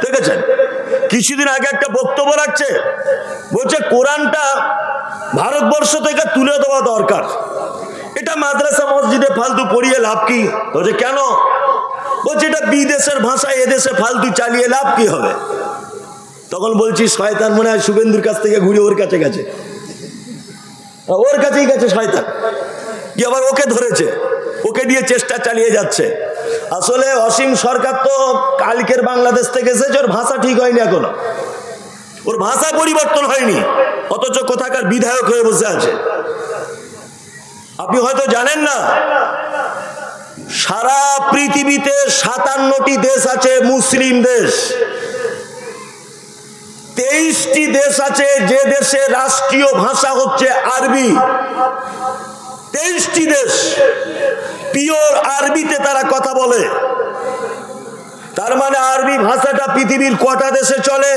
দেখেছেন কিছুদিন আগে একটা বক্তব্য রাখছে, বলছে কোরআনটা ভারতবর্ষ থেকে তুলে দেওয়া দরকার, এটা মাদ্রাসা মসজিদে ফালতু পড়িয়ে লাভ কি? বলছে কেন? বলছে এটা বিদেশের ভাষা, এদেশে ফালতু চালিয়ে লাভ কি হবে? তখন বলছি শয়তান মনে হয় শুভেন্দুর কাছ থেকে ঘুরে ওর কাছে গেছে, ওর কাছেই গেছে শয়তান, কি আবার ওকে ধরেছে, ওকে দিয়ে চেষ্টা চালিয়ে যাচ্ছে। আসলে অসীম সরকার তো কালকের বাংলাদেশ থেকে এসেছে, ওর ভাষা ঠিক হয়নি এখনো, ওর ভাষা পরিবর্তন হয়নি, অথচ কোথাকার বিধায়ক হয়ে বসে আছে। আপনি হয়তো জানেন না, সারা পৃথিবীতে 57টি দেশ আছে মুসলিম দেশ, 23টি দেশ আছে যে দেশে রাষ্ট্রীয় ভাষা হচ্ছে আরবি। 23টি দেশ পিওর আরবিতে তারা কথা বলে। তার মানে আরবি ভাষাটা পৃথিবীর কটা দেশে চলে?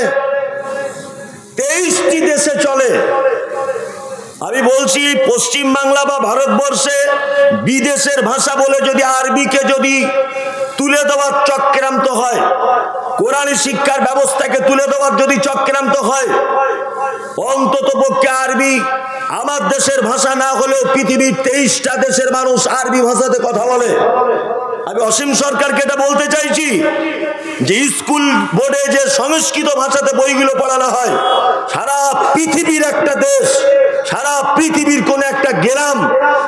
23টি দেশে চলে। আমি বলছি পশ্চিম বাংলা বা ভারতবর্ষে বিদেশের ভাষা বলে যদি আরবিকে যদি তুলে দেওয়ার চক্রান্ত হয়, কোরআনী শিক্ষার ব্যবস্থাকে তুলে দেওয়ার যদি চক্রান্ত হয়, অন্তত পক্ষে আরবি আমার দেশের ভাষা না হলেও পৃথিবীর 23টা দেশের মানুষ আরবি ভাষাতে কথা বলে। আমি অসীম সরকারকে এটা বলতে চাইছি যে স্কুল বোর্ডে যে সংস্কৃত ভাষাতে বইগুলো পড়ানো হয়, সারা পৃথিবীর একটা দেশ, সারা পৃথিবীর কোন একটা গ্রাম,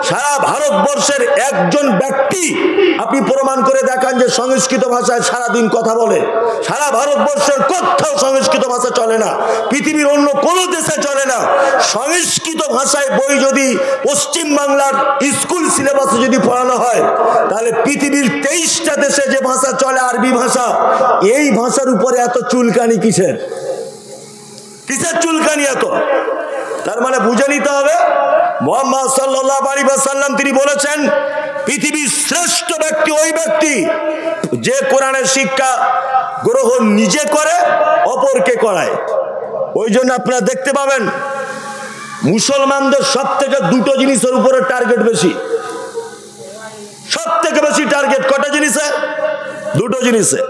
সারা ভারতবর্ষের একজন ব্যক্তি আপনি প্রমাণ করে দেখান যে সংস্কৃত ভাষায় সারাদিন কথা বলে। সারা ভারতবর্ষের কোথাও সংস্কৃত ভাষা চলে না, পৃথিবীর অন্য কোনো দেশে চলে না। সংস্কৃত ভাষায় বই যদি পশ্চিম বাংলার স্কুল সিলেবাসে যদি পড়ানো হয়, তাহলে পৃথিবীর 23টা দেশে যে ভাষা চলে আরবি ভাষা, এই ভাষার উপরে এত চুলকানি কিসের? কিসের চুলকানি এত? তার মানে বুঝে নিতে হবে মুহাম্মদ সাল্লাল্লাহু আলাইহি ওয়াসাল্লাম তিনি বলেছেন পৃথিবীর শ্রেষ্ঠ ব্যক্তি ওই ব্যক্তি যে কোরআনের শিক্ষা গ্রহণ নিজে করে অপরকে করায়। ওই জন্য আপনারা দেখতে পাবেন মুসলমানদের সব থেকে দুটো জিনিসের উপরে টার্গেট বেশি, সব থেকে বেশি টার্গেট কটা জিনিসে? দুটো জিনিসে।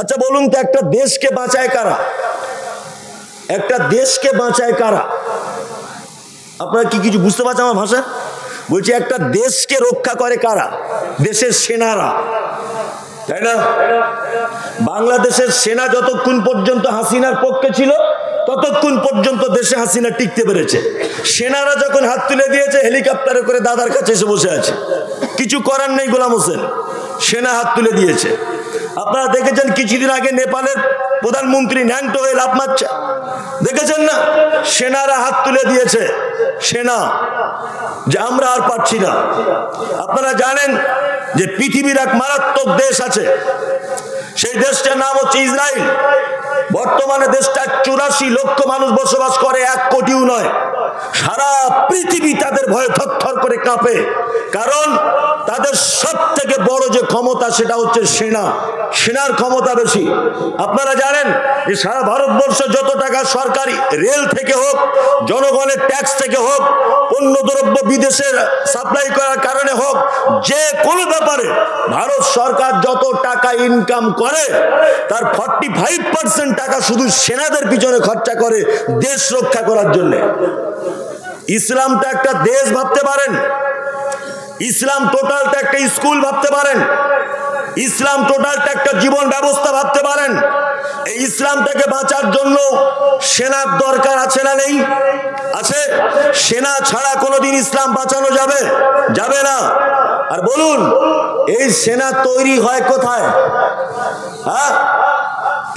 আচ্ছা বলুন তো, একটা দেশকে বাঁচায় কারা? একটা দেশকে বাঁচায় কারা? আপনারা কি কিছু বুঝতে পারছেন আমার ভাষা? বলছি একটা দেশকে রক্ষা করে কারা? দেশের সেনারা, তাই না? বাংলাদেশের সেনা যতক্ষণ পর্যন্ত হাসিনার পক্ষে ছিল ততক্ষণ পর্যন্ত দেশে হাসিনা টিকতে পেরেছে। সেনারা যখন হাত তুলে দিয়েছে, হেলিকপ্টারে করে দাদার কাছে এসে বসে আছে, কিছু করার নেই গোলাম হোসেন, সেনা হাত তুলে দিয়েছে। আপনারা দেখেছেন কিছুদিন আগে নেপালের প্রধানমন্ত্রী ন্যাংটো হয়ে লাফ মারছে, দেখেছেন না? সেনারা হাত তুলে দিয়েছে, সেনা, যে আমরা আর পারছি না। আপনারা জানেন যে পৃথিবীর এক মারাত্মক দেশ আছে, সেই দেশটার নাম হচ্ছে ইসরায়েল। বর্তমানে দেশটা 84 লক্ষ মানুষ বসবাস করে, 1 কোটিও নয়। সারা পৃথিবী তাদের ভয়ে থরথর করে কাঁপে, কারণ তাদের সব থেকে বড় যে ক্ষমতা সেটা হচ্ছে সেনা, সেনার ক্ষমতা বেশি। আপনারা জানেন যে সারা ভারতবর্ষ যত টাকা সরকারি রেল থেকে হোক, জনগণের ট্যাক্স থেকে হোক, পণ্য দ্রব্য বিদেশে সাপ্লাই করার কারণে হোক, যে কোনো ব্যাপারে ভারত সরকার যত টাকা ইনকাম করে তার 45% টাকা শুধু সেনাদের পিছনে খরচা করে দেশ রক্ষা করার জন্য। ইসলামটা একটা দেশ ভাবতে পারেন, ইসলাম টোটালটা একটা স্কুল ভাবতে পারেন, ইসলাম টোটালটা একটা জীবন ব্যবস্থা ভাবতে পারেন। এই ইসলামটাকে বাঁচার জন্য সেনার দরকার আছে না নেই? আছে। সেনা ছাড়া কোনোদিন ইসলাম বাঁচানো যাবে? যাবে না। আর বলুন এই সেনা তৈরি হয় কোথায়? হ্যাঁ,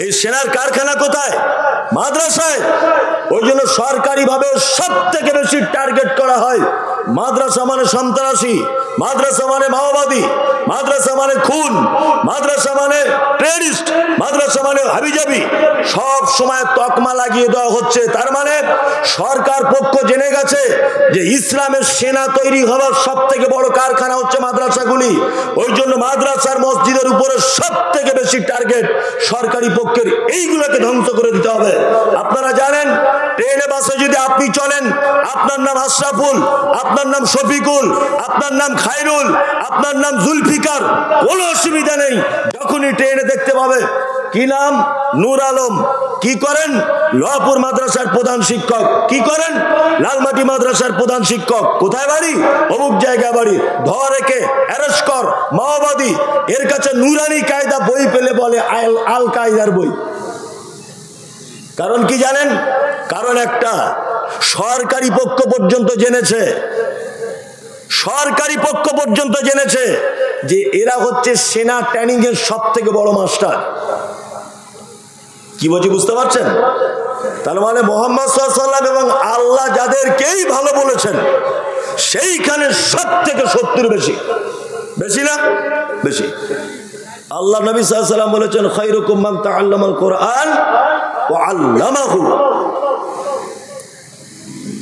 এই সেনার কারখানা কোথায়? মাদ্রাসায়। ওই জন্য সরকারি ভাবে সব থেকে বেশি টার্গেট করা হয় মাদ্রাসা মানে সন্ত্রাসী, মাদ্রাসা মানে মাওবাদী, মাদ্রাসা মানে খুন, মাদ্রাসা মানে টেররিস্ট, মাদ্রাসা মানে হাবিজাবি, সব সময় তকমা লাগিয়ে দেওয়া হচ্ছে। তার মানে সরকার পক্ষ জেনে গেছে যে ইসলামের সেনা তৈরি হওয়ার সব থেকে বড় কারখানা হচ্ছে মাদ্রাসাগুলি। ওই জন্য মাদ্রাসার মসজিদের উপরে সব থেকে বেশি টার্গেট সরকারি পক্ষের, এইগুলোকে ধ্বংস করে দিতে হবে। আপনারা জানেন ট্রেনে বাসে যদি আপনি চলেন, আপনার নাম আশরাফুল, আপনার নাম শফিকুল, আপনার নাম খায়রুল, আপনার নাম জুলফিকার, কোনো অসুবিধা নেই। যখনই ট্রেনে দেখতে পাবে কি নাম? নূর আলম। কি করেন? লোহাপুর মাদ্রাসার প্রধান শিক্ষক। কি করেন? লালমাটি মাদ্রাসার প্রধান শিক্ষক। কোথায় বাড়ি? অমুক জায়গায় বাড়ি। ধর একে, অ্যারেস্ট কর, মাওবাদী। এর কাছে নুরানি কায়দা বই পেলে বলে আল কায়দার বই। কারণ কি জানেন? কারণ একটা, সরকারি পক্ষ পর্যন্ত জেনেছে, সরকারি পক্ষ পর্যন্ত জেনেছে যে এরা হচ্ছে সেনা ট্রেনিং এর সব থেকে বড় মাস্টার। কি বলছি বুঝতে পারছেন? তার মানে মুহাম্মদ সাল্লাল্লাহু আলাইহি ওয়াসাল্লাম এবং আল্লাহ যাদেরকেই ভালো বলেছেন সেইখানে সব থেকে শত্রু বেশি। বেশি না? বেশি। আল্লাহ নবী সাল্লাল্লাহু আলাইহি ওয়াসাল্লাম বলেছেন, খায়রুকুম মান তাআল্লামাল কুরআন ওয়া আল্লামাহু।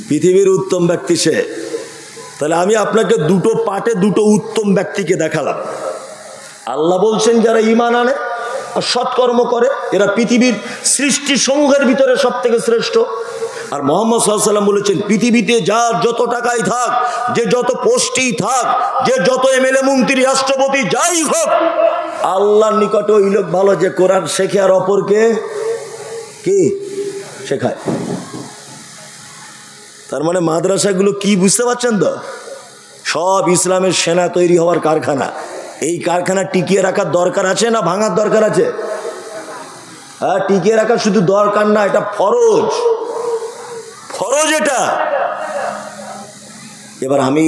পৃথিবীর উত্তম ব্যক্তি সে। তাহলে আমি আপনাকে দুটো পার্টে দুটো উত্তম ব্যক্তিকে দেখালাম। আল্লাহ বলছেন যারা ঈমান আনে আর সৎকর্ম করে এরা পৃথিবীর সৃষ্টি সমূহের ভিতরে সব থেকে শ্রেষ্ঠ। আর মুহাম্মদ সাল্লাল্লাহু আলাইহি ওয়াসাল্লাম বলেছেন পৃথিবীতে যার যত টাকাই থাক, যে যত পোস্টেই থাক, যে যত এমএলএ মন্ত্রী রাষ্ট্রপতি যাই হোক, আল্লাহর নিকটে ওই লোক ভালো যে কোরআন শেখে আর অপরকে কি শেখায়। তার মানে মাদ্রাসাগুলো কি বুঝতে পারছেন তো? সব ইসলামের সেনা তৈরি হওয়ার কারখানা। এই কারখানা টিকিয়ে রাখার দরকার আছে না ভাঙার দরকার আছে? হ্যাঁ, টিকিয়ে রাখার শুধু দরকার না, এটা ফরজ। ফরজ এটা। এবার আমি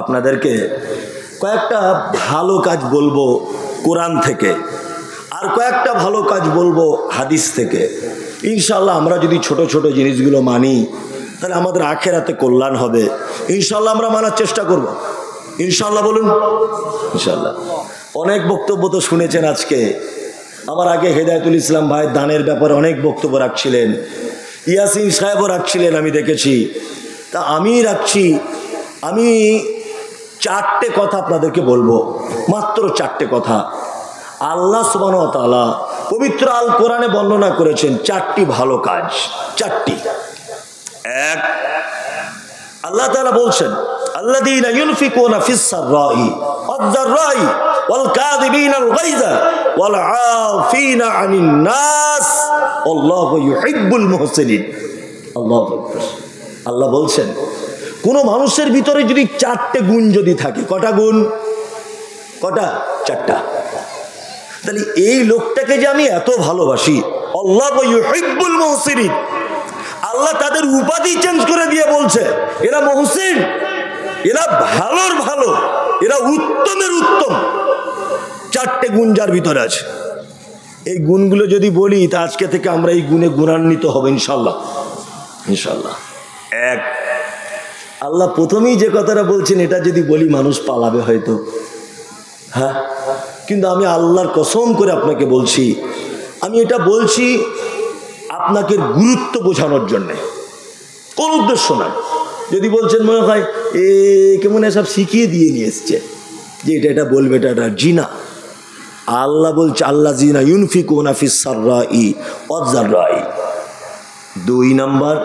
আপনাদেরকে কয়েকটা ভালো কাজ বলবো কোরআন থেকে, আর কয়েকটা ভালো কাজ বলবো হাদিস থেকে। ইনশাল্লাহ আমরা যদি ছোট ছোট জিনিসগুলো মানি তাহলে আমাদের আখেরাতে কল্যাণ হবে। ইনশাল্লাহ আমরা মানার চেষ্টা করব। ইনশাল্লাহ বলুন। ইনশাল্লাহ। অনেক বক্তব্য তো শুনেছেন আজকে। আমার আগে হেদায়েতুল ইসলাম ভাই দানের ব্যাপারে অনেক বক্তব্য রাখছিলেন, ইয়াসিন সাহেবও রাখছিলেন, আমি দেখেছি। তা আমি রাখছি, আমি চারটে কথা আপনাদেরকে বলবো, মাত্র চারটে কথা। আল্লাহ সুবহানাহু ওয়া তাআলা পবিত্র আল কোরআনে বর্ণনা করেছেন চারটি ভালো কাজ। চারটি। এক, আল্লাহ তাআলা বলছেন আল্লাযীনা ইউনফিকুনা ফিস সাররাই ওয়াদ-দাররাই ওয়াল কাযিবিনাল গায়যা ওয়াল আফিনা আনিন নাস আল্লাহু ইউহিব্বুল মুহসিনিন। আল্লাহু আকবার। আল্লাহ বলছেন কোন মানুষের ভিতরে যদি চারটে গুণ যদি থাকে, কটা গুণ? কটা? চারটা। তাহলে এই লোকটাকে যে আমি এত ভালোবাসি, আল্লাহু ইউহিব্বুল মুহসিনিন, আল্লাহ তাদের উপাধি চেঞ্জ করে দিয়ে বলছে এরা মুহসিন, এরা ভালোর ভালো, এরা উত্তমের উত্তম। চারটে গুণ যার ভিতরে আছে। এই গুণগুলো যদি বলি তা আজকে থেকে আমরা এই গুণে গুণান্বিত হব ইনশাল্লাহ। ইনশাল্লাহ। এক, আল্লাহ প্রথমেই যে কথাটা বলছেন এটা যদি বলি মানুষ পালাবে হয়তো, হ্যাঁ, কিন্তু আমি আল্লাহর কসম করে আপনাকে বলছি, আমি এটা বলছি আপনাকে গুরুত্ব বোঝানোর জন্যে, কোন উদ্দেশ্য নয়। যদি বলছেন মনে হয় কেমন সব শিখিয়ে দিয়ে নিয়ে এসছে যে এটা এটা বলবে, এটা জি না। আল্লাহ বলছে আল্লাযীনা ইউনফিকুনা ফিস সাররাই ওয়াদ-দাররাই। দুই নাম্বার,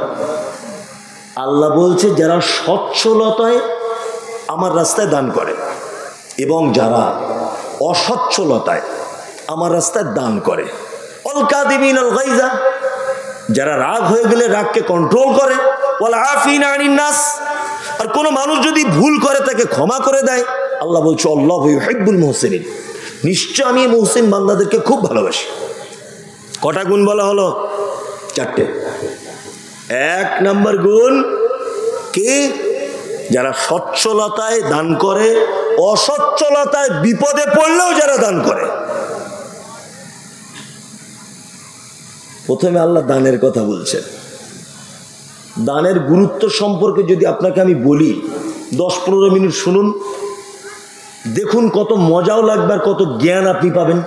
আল্লাহ বলছে যারা সচ্ছলতায় আমার রাস্তায় দান করে এবং যারা অসচ্ছলতায় আমার রাস্তায় দান করে। ওয়াল কাযিমিনাল গায়যা, যারা রাগ হয়ে গেলে রাগকে কন্ট্রোল করে। ওয়াল আফিনা আনিন নাস, আর কোনো মানুষ যদি ভুল করে তাকে ক্ষমা করে দেয়। আল্লাহ বলছে আল্লাহু ইউহিব্বুল মুহসিনিন, নিশ্চয় আমি মুহসিন বান্দাদেরকে খুব ভালোবাসি। কটা গুণ বলা হলো? চারটে। এক নম্বর গুণ কে? যারা সচ্ছলতায় দান করে, অসচ্ছলতায় বিপদে পড়লেও যারা দান করে। প্রথমে আল্লাহ দানের কথা বলছেন। দানের গুরুত্ব সম্পর্কে যদি আপনাকে আমি বলি 10-15 মিনিট শুনুন, দেখুন কত মজাও লাগবে আর কত জ্ঞান আপনি পাবেন।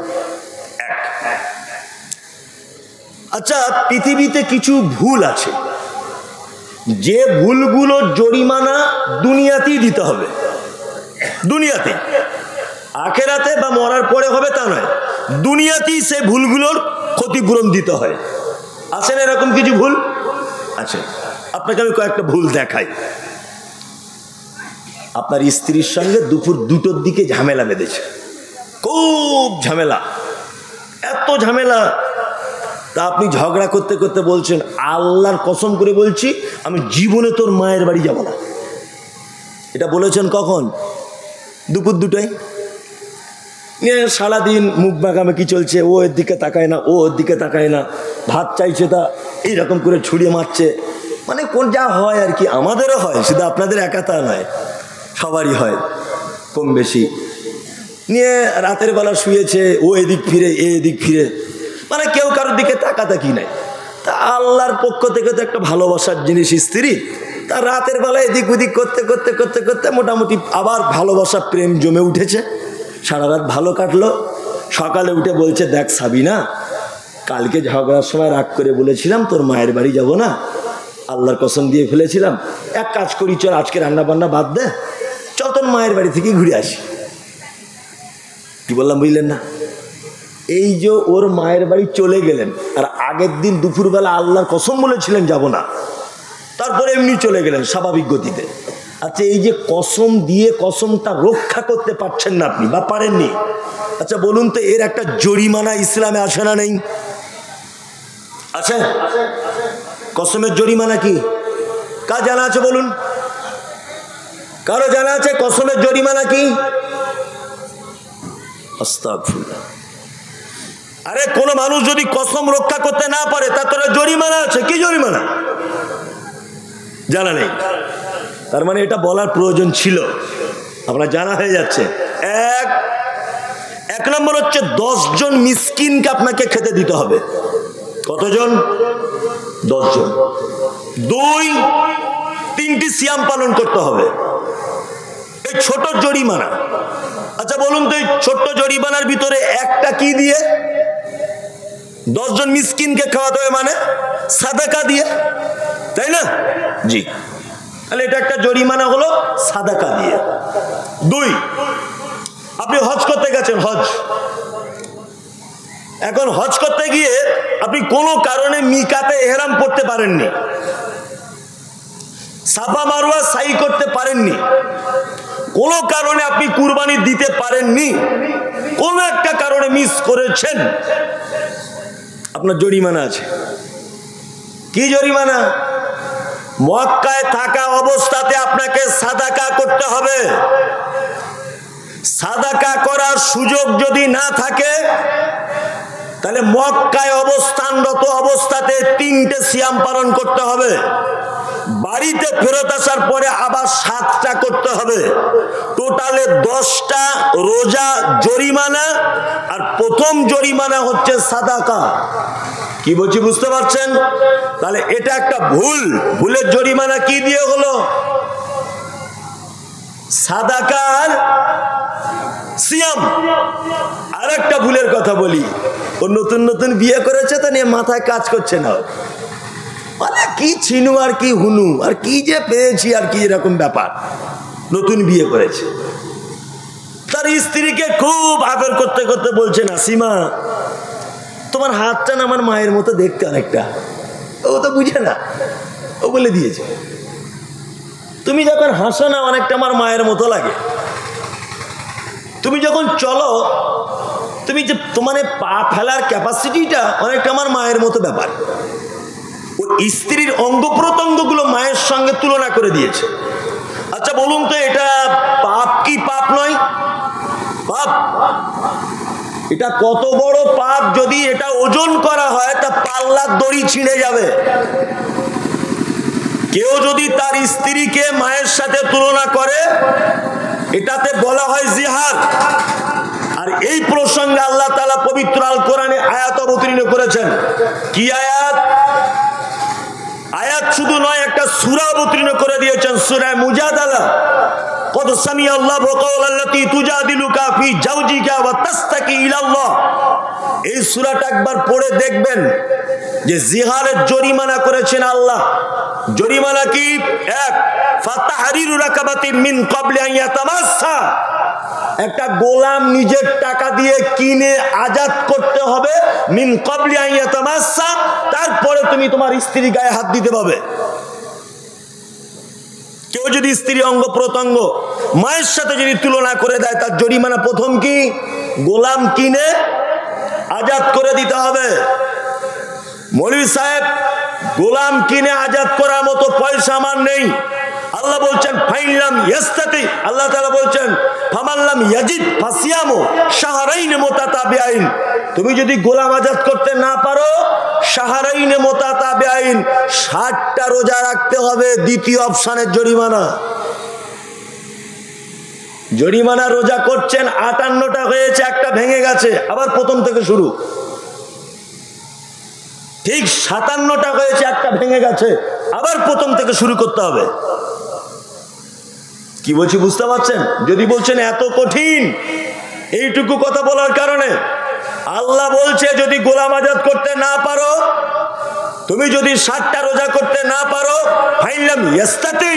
আচ্ছা, পৃথিবীতে কিছু ভুল আছে, যে ভুলগুলো জরিমানা দুনিয়াতেই দিতে হবে। দুনিয়াতে, আখেরাতে বা মরার পরে হবে তা নয়, দুনিয়াতেই সে ভুলগুলোর ক্ষতিপূরণ দিতে হয়। আছে না এরকম কিছু ভুল? আছে। আপনাকে আমি কয়েকটা ভুল দেখাই। আপনার স্ত্রীর সঙ্গে দুপুর 2টোর দিকে ঝামেলা বেঁধেছে, খুব ঝামেলা, এত ঝামেলা। তা আপনি ঝগড়া করতে করতে বলছেন আল্লাহর কসম করে বলছি আমি জীবনে তোর মায়ের বাড়ি যাব না। এটা বলেছেন কখন? দুপুর 2টায়। সারাদিন মুখ বাঁকামাকি চলছে, ও এর দিকে তাকায় না, ও ওর দিকে তাকায় না, ভাত চাইছে তা এইরকম করে ছুড়িয়ে মারছে। মানে কোন যা হয় আর কি, আমাদেরও হয়, শুধু আপনাদের একা তা নয়, সবারই হয় কম বেশি। নিয়ে রাতের বেলা শুয়েছে, ও এদিক ফিরে এ এদিক ফিরে, মানে কেউ কারোর দিকে তাকাতাকি নাই। তা আল্লাহর পক্ষ থেকে তো একটা ভালোবাসার জিনিস স্ত্রী, তা রাতের বেলা এদিক ওদিক করতে করতে করতে করতে মোটামুটি আবার ভালোবাসা প্রেম জমে উঠেছে। সারা রাত ভালো কাটলো। সকালে উঠে বলছে দেখ সাবিনা, কালকে ঝগড়ার সময় রাগ করে বলেছিলাম তোর মায়ের বাড়ি যাব না, আল্লাহর কসম দিয়ে ফেলেছিলাম, এক কাজ করি চল আজকে রান্না বান্না বাদ দে, চল তোর মায়ের বাড়ি থেকে ঘুরে আসি। কি বললাম বুঝলেন না? এই যে ওর মায়ের বাড়ি চলে গেলেন, আর আগের দিন দুপুরবেলা আল্লাহর কসম বলেছিলেন যাব না, তারপরে এমনি চলে গেলেন স্বাভাবিক গতিতে। আচ্ছা, এই যে কসম দিয়ে কসমটা রক্ষা করতে পারছেন না আপনি বা পারেননি, আচ্ছা বলুন তো এর একটা জরিমানা ইসলামে আসে না? নেই? আছে? কসমের জরিমানা কি? কার জানা আছে বলুন? কারো জানা আছে কসমের জরিমানা কি? আস্তাগফিরুল্লাহ। আরে কোন মানুষ যদি কসম রক্ষা করতে না পারে তার তো জরিমানা আছে। কি জরিমানা জানা নেই? তার মানে এটা বলার প্রয়োজন ছিল, আপনার জানা হয়ে যাচ্ছে। এক নম্বর হচ্ছে 10 জন মিসকিনকে আপনাকে খেতে দিতে হবে। কতজন? 10 জন। 2, 3টি সিয়াম পালন করতে হবে। এই ছোট জরিমানা। আচ্ছা বলুন তো এই ছোট্ট জরিমানার ভিতরে একটা কি দিয়ে 10 জন মিসকিনকে খাওয়াতে হবে? মানে সাদাকা দিয়ে, তাই না? জি, তাহলে এটা একটা জরিমানা হলো সাদাকা দিয়ে। 2, আপনি হজ করতে গেছেন, হজ। এখন হজ করতে গিয়ে আপনি কোনো কারণে মিকাতে ইহরাম পড়তে পারেননি, সাফা মারওয়া সাই করতে পারেননি, কোনো কারণে আপনি কুরবানি দিতে পারেননি, কোনো একটা কারণে মিস করেছেন, আপনার জরিমানা আছে। কি জরিমানা? মক্কায় থাকা অবস্থাতে আপনাকে সাদাকা করতে হবে। সাদাকা করার সুযোগ যদি না থাকে তাহলে মক্কায় অবস্থানরত অবস্থাতে 3টে সিয়াম পালন করতে হবে। বাড়িতে ফেরত আসার পরে আবার 7টা করতে হবে। টোটালে 10টা রোজা জরিমানা, আর প্রথম জরিমানা হচ্ছে সাদাকা। কি বলছি বুঝতে পারছেন? তাহলে এটা একটা ভুলের জরিমানা কি দিয়ে হলো? সাদাকার সিয়াম। আর একটা ভুলের কথা বলি, ও নতুন নতুন বিয়ে করেছে তো নিয়ে মাথায় কাজ করছে না, মানে কি ছিনু আর কি হুনু আর কি যে পেয়েছি আর কি এরকম ব্যাপার। নতুন বিয়ে করেছে, তার স্ত্রীকে খুব আদর করতে করতে বলছে নাসিমা তোমার হাতটা না আমার মায়ের মতো দেখতে অনেকটা। ও তো বুঝে না, ও বলে দিয়েছে তুমি যখন হাসো না অনেকটা আমার মায়ের মতো লাগে, তুমি যখন চলো তুমি যে তোমার পা ফেলার ক্যাপাসিটিটা অনেকটা আমার মায়ের মতো ব্যাপার। ও স্ত্রীর অঙ্গ প্রত্যঙ্গগুলো মায়ের সঙ্গে তুলনা করে দিয়েছে। আচ্ছা বলুন তো এটা পাপ কি পাপ নয়? পাপ। এটা কত বড় পাপ, যদি এটা ওজন করা হয় তা পাল্লার দড়ি ছিঁড়ে যাবে। কেউ যদি তার স্ত্রীকে মায়ের সাথে তুলনা করে এটাতে বলা হয় জিহাদ। আর এই প্রসঙ্গে আল্লাহ তাআলা পবিত্র আল কোরআনে আয়াত অবতীর্ণ করেছেন। কি আয়াত? আয়াত শুধু নয়, একটা সূরা অবতীর্ণ করে দিয়েছেন, সূরা মুজাদালা। কদ সামিআ আল্লাহু কাওলাল্লাতী তুজাদিলুকা ফি জাওজিকা ওয়া তাসতাকি ইলাল্লাহ। এই সূরাটা একবার পড়ে দেখবেন যে জিহারের জরিমানা করেছেন আল্লাহ। জরিমানা কি? 1, ফাতাহরিরু রাকাবাতিন মিন ক্বাবলি আন ইয়াতামাসসা। একটা গোলাম নিজের টাকা দিয়ে কিনে আজাদ করতে হবে, মিন ক্বাবলি আন ইয়াতামাসসা, তারপরে তুমি তোমার স্ত্রী গায়ে হাত দিতে পারবে। কেউ যদি স্ত্রী অঙ্গ প্রত্যঙ্গ মায়ের সাথে যদি তুলনা করে দেয় তার জরিমানা প্রথম কি? গোলাম কিনে আজাদ করে দিতে হবে। মৌলভী সাহেব, গোলাম কিনে আজাদ করার মতো পয়সা আমার নেই। আল্লাহ বলছেন ফাইনলাম ইয়াস্তাতি, আল্লাহ তাআলা বলছেন ফামাল্লাম ইয়াজিদ ফাসিয়ামু শাহরাইন মুতাতাবিআইন। তুমি যদি গোলাম আজাদ করতে না পারো, শাহরাইন মুতাতাবিআইন 60টা রোজা রাখতে হবে। দ্বিতীয় অপশনের জরিমানা। জরিমানা রোজা করছেন 58টা হয়েছে, একটা ভেঙে গেছে, আবার প্রথম থেকে শুরু। ঠিক 57টা হয়েছে, একটা ভেঙে গেছে, আবার প্রথম থেকে শুরু করতে হবে। কি বলছি বুঝতে পারছেন? যদি বলছেন এত কঠিন, এইটুকু কথা বলার কারণে আল্লাহ বলছে যদি গোলাম আজাদ করতে না পারো, তুমি যদি 60টা রোজা করতে না পারো, ফাইনলাম ইয়াস্তাতি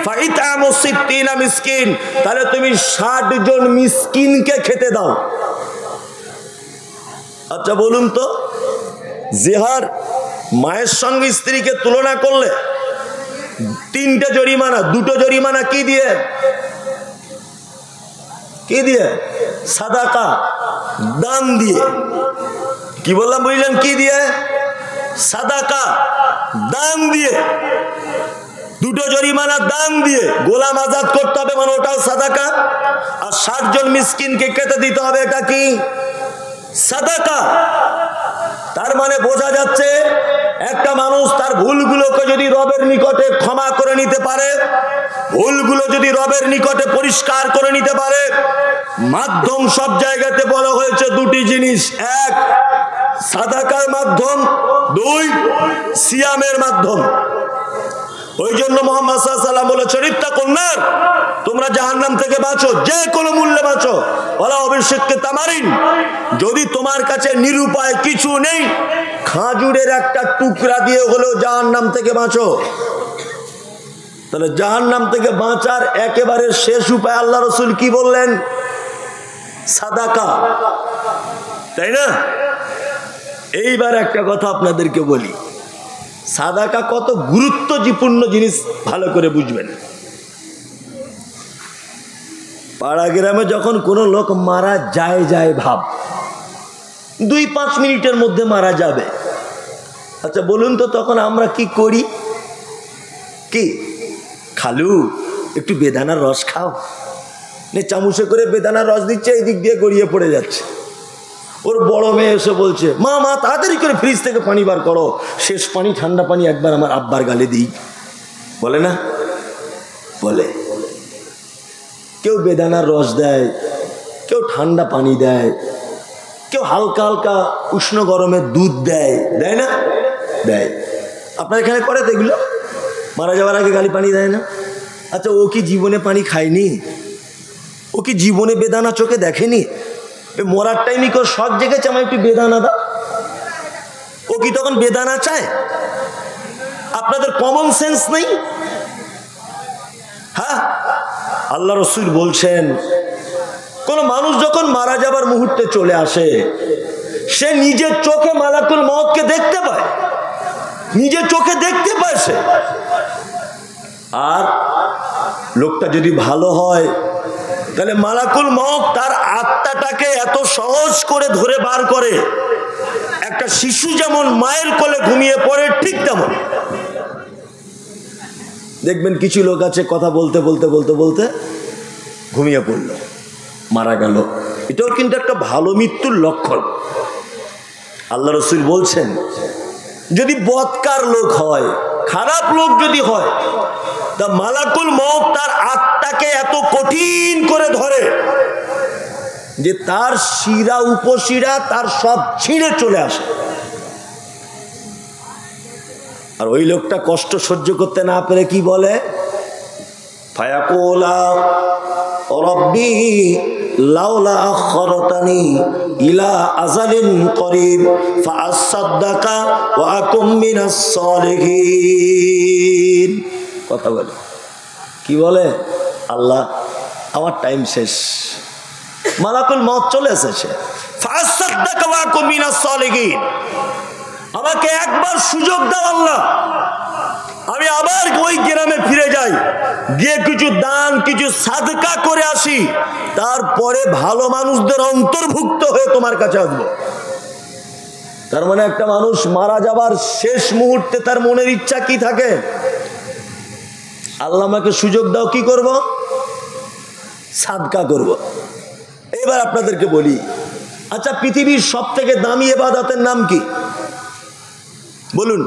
ফাইতামু 60 মিসকিন, তাহলে তুমি 60 জন মিসকিনকে খেতে দাও। আচ্ছা বলুন তো, জিহার মায়ের সঙ্গে স্ত্রীকে তুলনা করলে 3টে জরিমানা, 2টো জরিমানা কি দিয়ে? কি দিয়ে? সাদাকা, দান দিয়ে। কি বললাম বুঝলেন? কি দিয়ে? সাদাকা, দান দিয়ে। 2টো জরিমানা দান দিয়ে। গোলাম আজাদ করতে হবে মানে ওটাও সাদাকা, আর 60 জন মিসকিনকে খেতে দিতে হবে, এটা কি? সাদাকা। তার মানে বোঝা যাচ্ছে একটা মানুষ তার ভুলগুলোকে যদি রবের নিকটে ক্ষমা করে নিতে পারে, ভুলগুলো যদি রবের নিকটে পরিষ্কার করে নিতে পারে, মাধ্যম সব জায়গাতে বলা হয়েছে 2টি জিনিস। 1 সাদাকার মাধ্যম, 2 সিয়ামের মাধ্যম। ওই জন্য মুহাম্মদ সাল্লাল্লাহু আলাইহি ওয়াসাল্লাম বলেছেন ইত্তাকুন নার, তোমরা জাহান্নাম থেকে বাঁচো, যে কোনো মূল্যে বাঁচো। ওয়ালা বিশিক্কি তামারিন, যদি তোমার কাছে নিরুপায় কিছু নেই, খাজুরের একটা টুকরা দিয়ে হলেও জাহান্নাম থেকে বাঁচো। তাহলে জাহান্নাম থেকে বাঁচার একেবারে শেষ উপায় আল্লাহ রাসূল কি বললেন? সাদাকা, তাই না? এইবার একটা কথা আপনাদেরকে বলি, সাদাকা কত গুরুত্বপূর্ণ জিনিস ভালো করে বুঝবেন। পাড়া গ্রামে যখন কোনো লোক মারা যায় ভাব 2-5 মিনিটের মধ্যে মারা যাবে। আচ্ছা বলুন তো, তখন আমরা কি করি? কি খালু একটু বেদানার রস খাও, চামচে করে বেদানার রস দিচ্ছে, এই দিক দিয়ে গড়িয়ে পড়ে যাচ্ছে। ওর বড় মেয়ে এসে বলছে মা মা তাড়াতাড়ি করে ফ্রিজ থেকে পানি বার করো, শেষ পানি ঠান্ডা পানি একবার আমার আব্বার গালে দিই। বলে না? বলে। কেউ বেদানার রস দেয়, কেউ ঠান্ডা পানি দেয়, কেউ হালকা হালকা উষ্ণ গরমের দুধ দেয়, দেয় না? দেয়। আপনার এখানে করে তো এগুলো? মারা যাওয়ার আগে গালি পানি দেয় না? আচ্ছা ও কি জীবনে পানি খায়নি? ও কি জীবনে বেদানা চোখে দেখেনি? মরার টাইমই কেউ শখ জেগেছে আমার একটু বেদানা দাও, ও কি তখন বেদানা চায়? আপনাদের কমন সেন্স নেই? হ্যাঁ, আল্লাহ রাসূল বলছেন কোন মানুষ যখন মারা যাবার মুহূর্তে চলে আসে, সে নিজের চোখে মালাকুল মউতকে দেখতে পায়, নিজের চোখে দেখতে পায় সে। আর লোকটা যদি ভালো হয়, তাহলে মালাকুল মউত তার আত্মাটাকে এত সহজ করে ধরে বার করে, একটা শিশু যেমন মায়ের কোলে ঘুমিয়ে পড়ে ঠিক তেমন। দেখবেন কিছু লোক আছে কথা বলতে বলতে বলতে বলতে ঘুমিয়ে পড়ল, মারা গেল। এটাও কিন্তু একটা ভালো মৃত্যুর লক্ষণ। আল্লাহ রাসূল বলছেন যদি বদকার লোক হয়, খারাপ লোক যদি হয়, তা মালাকুল মউত তার আত্মাকে এত কঠিন করে ধরে যে তার শিরা উপশিরা তার সব ছিঁড়ে চলে আসে। আর ওই লোকটা কষ্ট সহ্য করতে না পেরে কি বলে? ফায়াকুলা রব্বি লাউলা আখরতানি ইলা আজালিন করিব ফাআসাদদাকা ওয়া আকুম মিনাস সালিহিন। কথা বলে কি বলে? আল্লাহ আমার টাইম শেষ, মালাকুল মউত চলে এসেছে, ফাআসাদদাকা ওয়া আকুম মিনাস সালিহিন, আমাকে একবার সুযোগ দাও আল্লাহ, আমি আবার ওই গ্রামে ফিরে যাই, গিয়ে কিছু দান কিছু সাদকা করে আসি, তারপরে ভালো মানুষদের অন্তর্ভুক্ত হয়ে তোমার কাছে আসবো। তার মানে একটা মানুষ মারা যাবার শেষ মুহূর্তে তার মনের ইচ্ছা কি থাকে? আল্লাহ আমাকে সুযোগ দাও, কি করব? সাদকা করব। এবার আপনাদেরকে বলি, আচ্ছা পৃথিবীর সব থেকে দামি ইবাদতের নাম কি বলুন?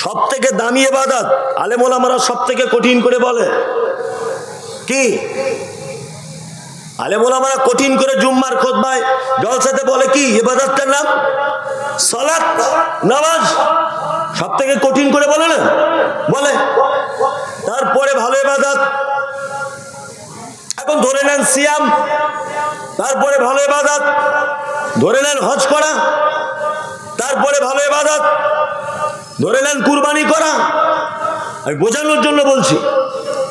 সব থেকে দামি ইবাদত আলেম ওলামারা সব থেকে কঠিন করে বলে কি? আলেম ওলামারা কঠিন করে জুম্মার খুতবায় জলসাতে বলে কি? ইবাদতটার নাম সালাত, নামাজ। সব থেকে কঠিন করে বলে না? বলে। তারপরে ভালো ইবাদত এখন ধরে নেন সিয়াম, তারপরে ভালো ইবাদত ধরে নেন হজ করা, তারপরে ভালো ইবাদত ধরে নেন কুরবানি করা। আমি বোঝানোর জন্য বলছি,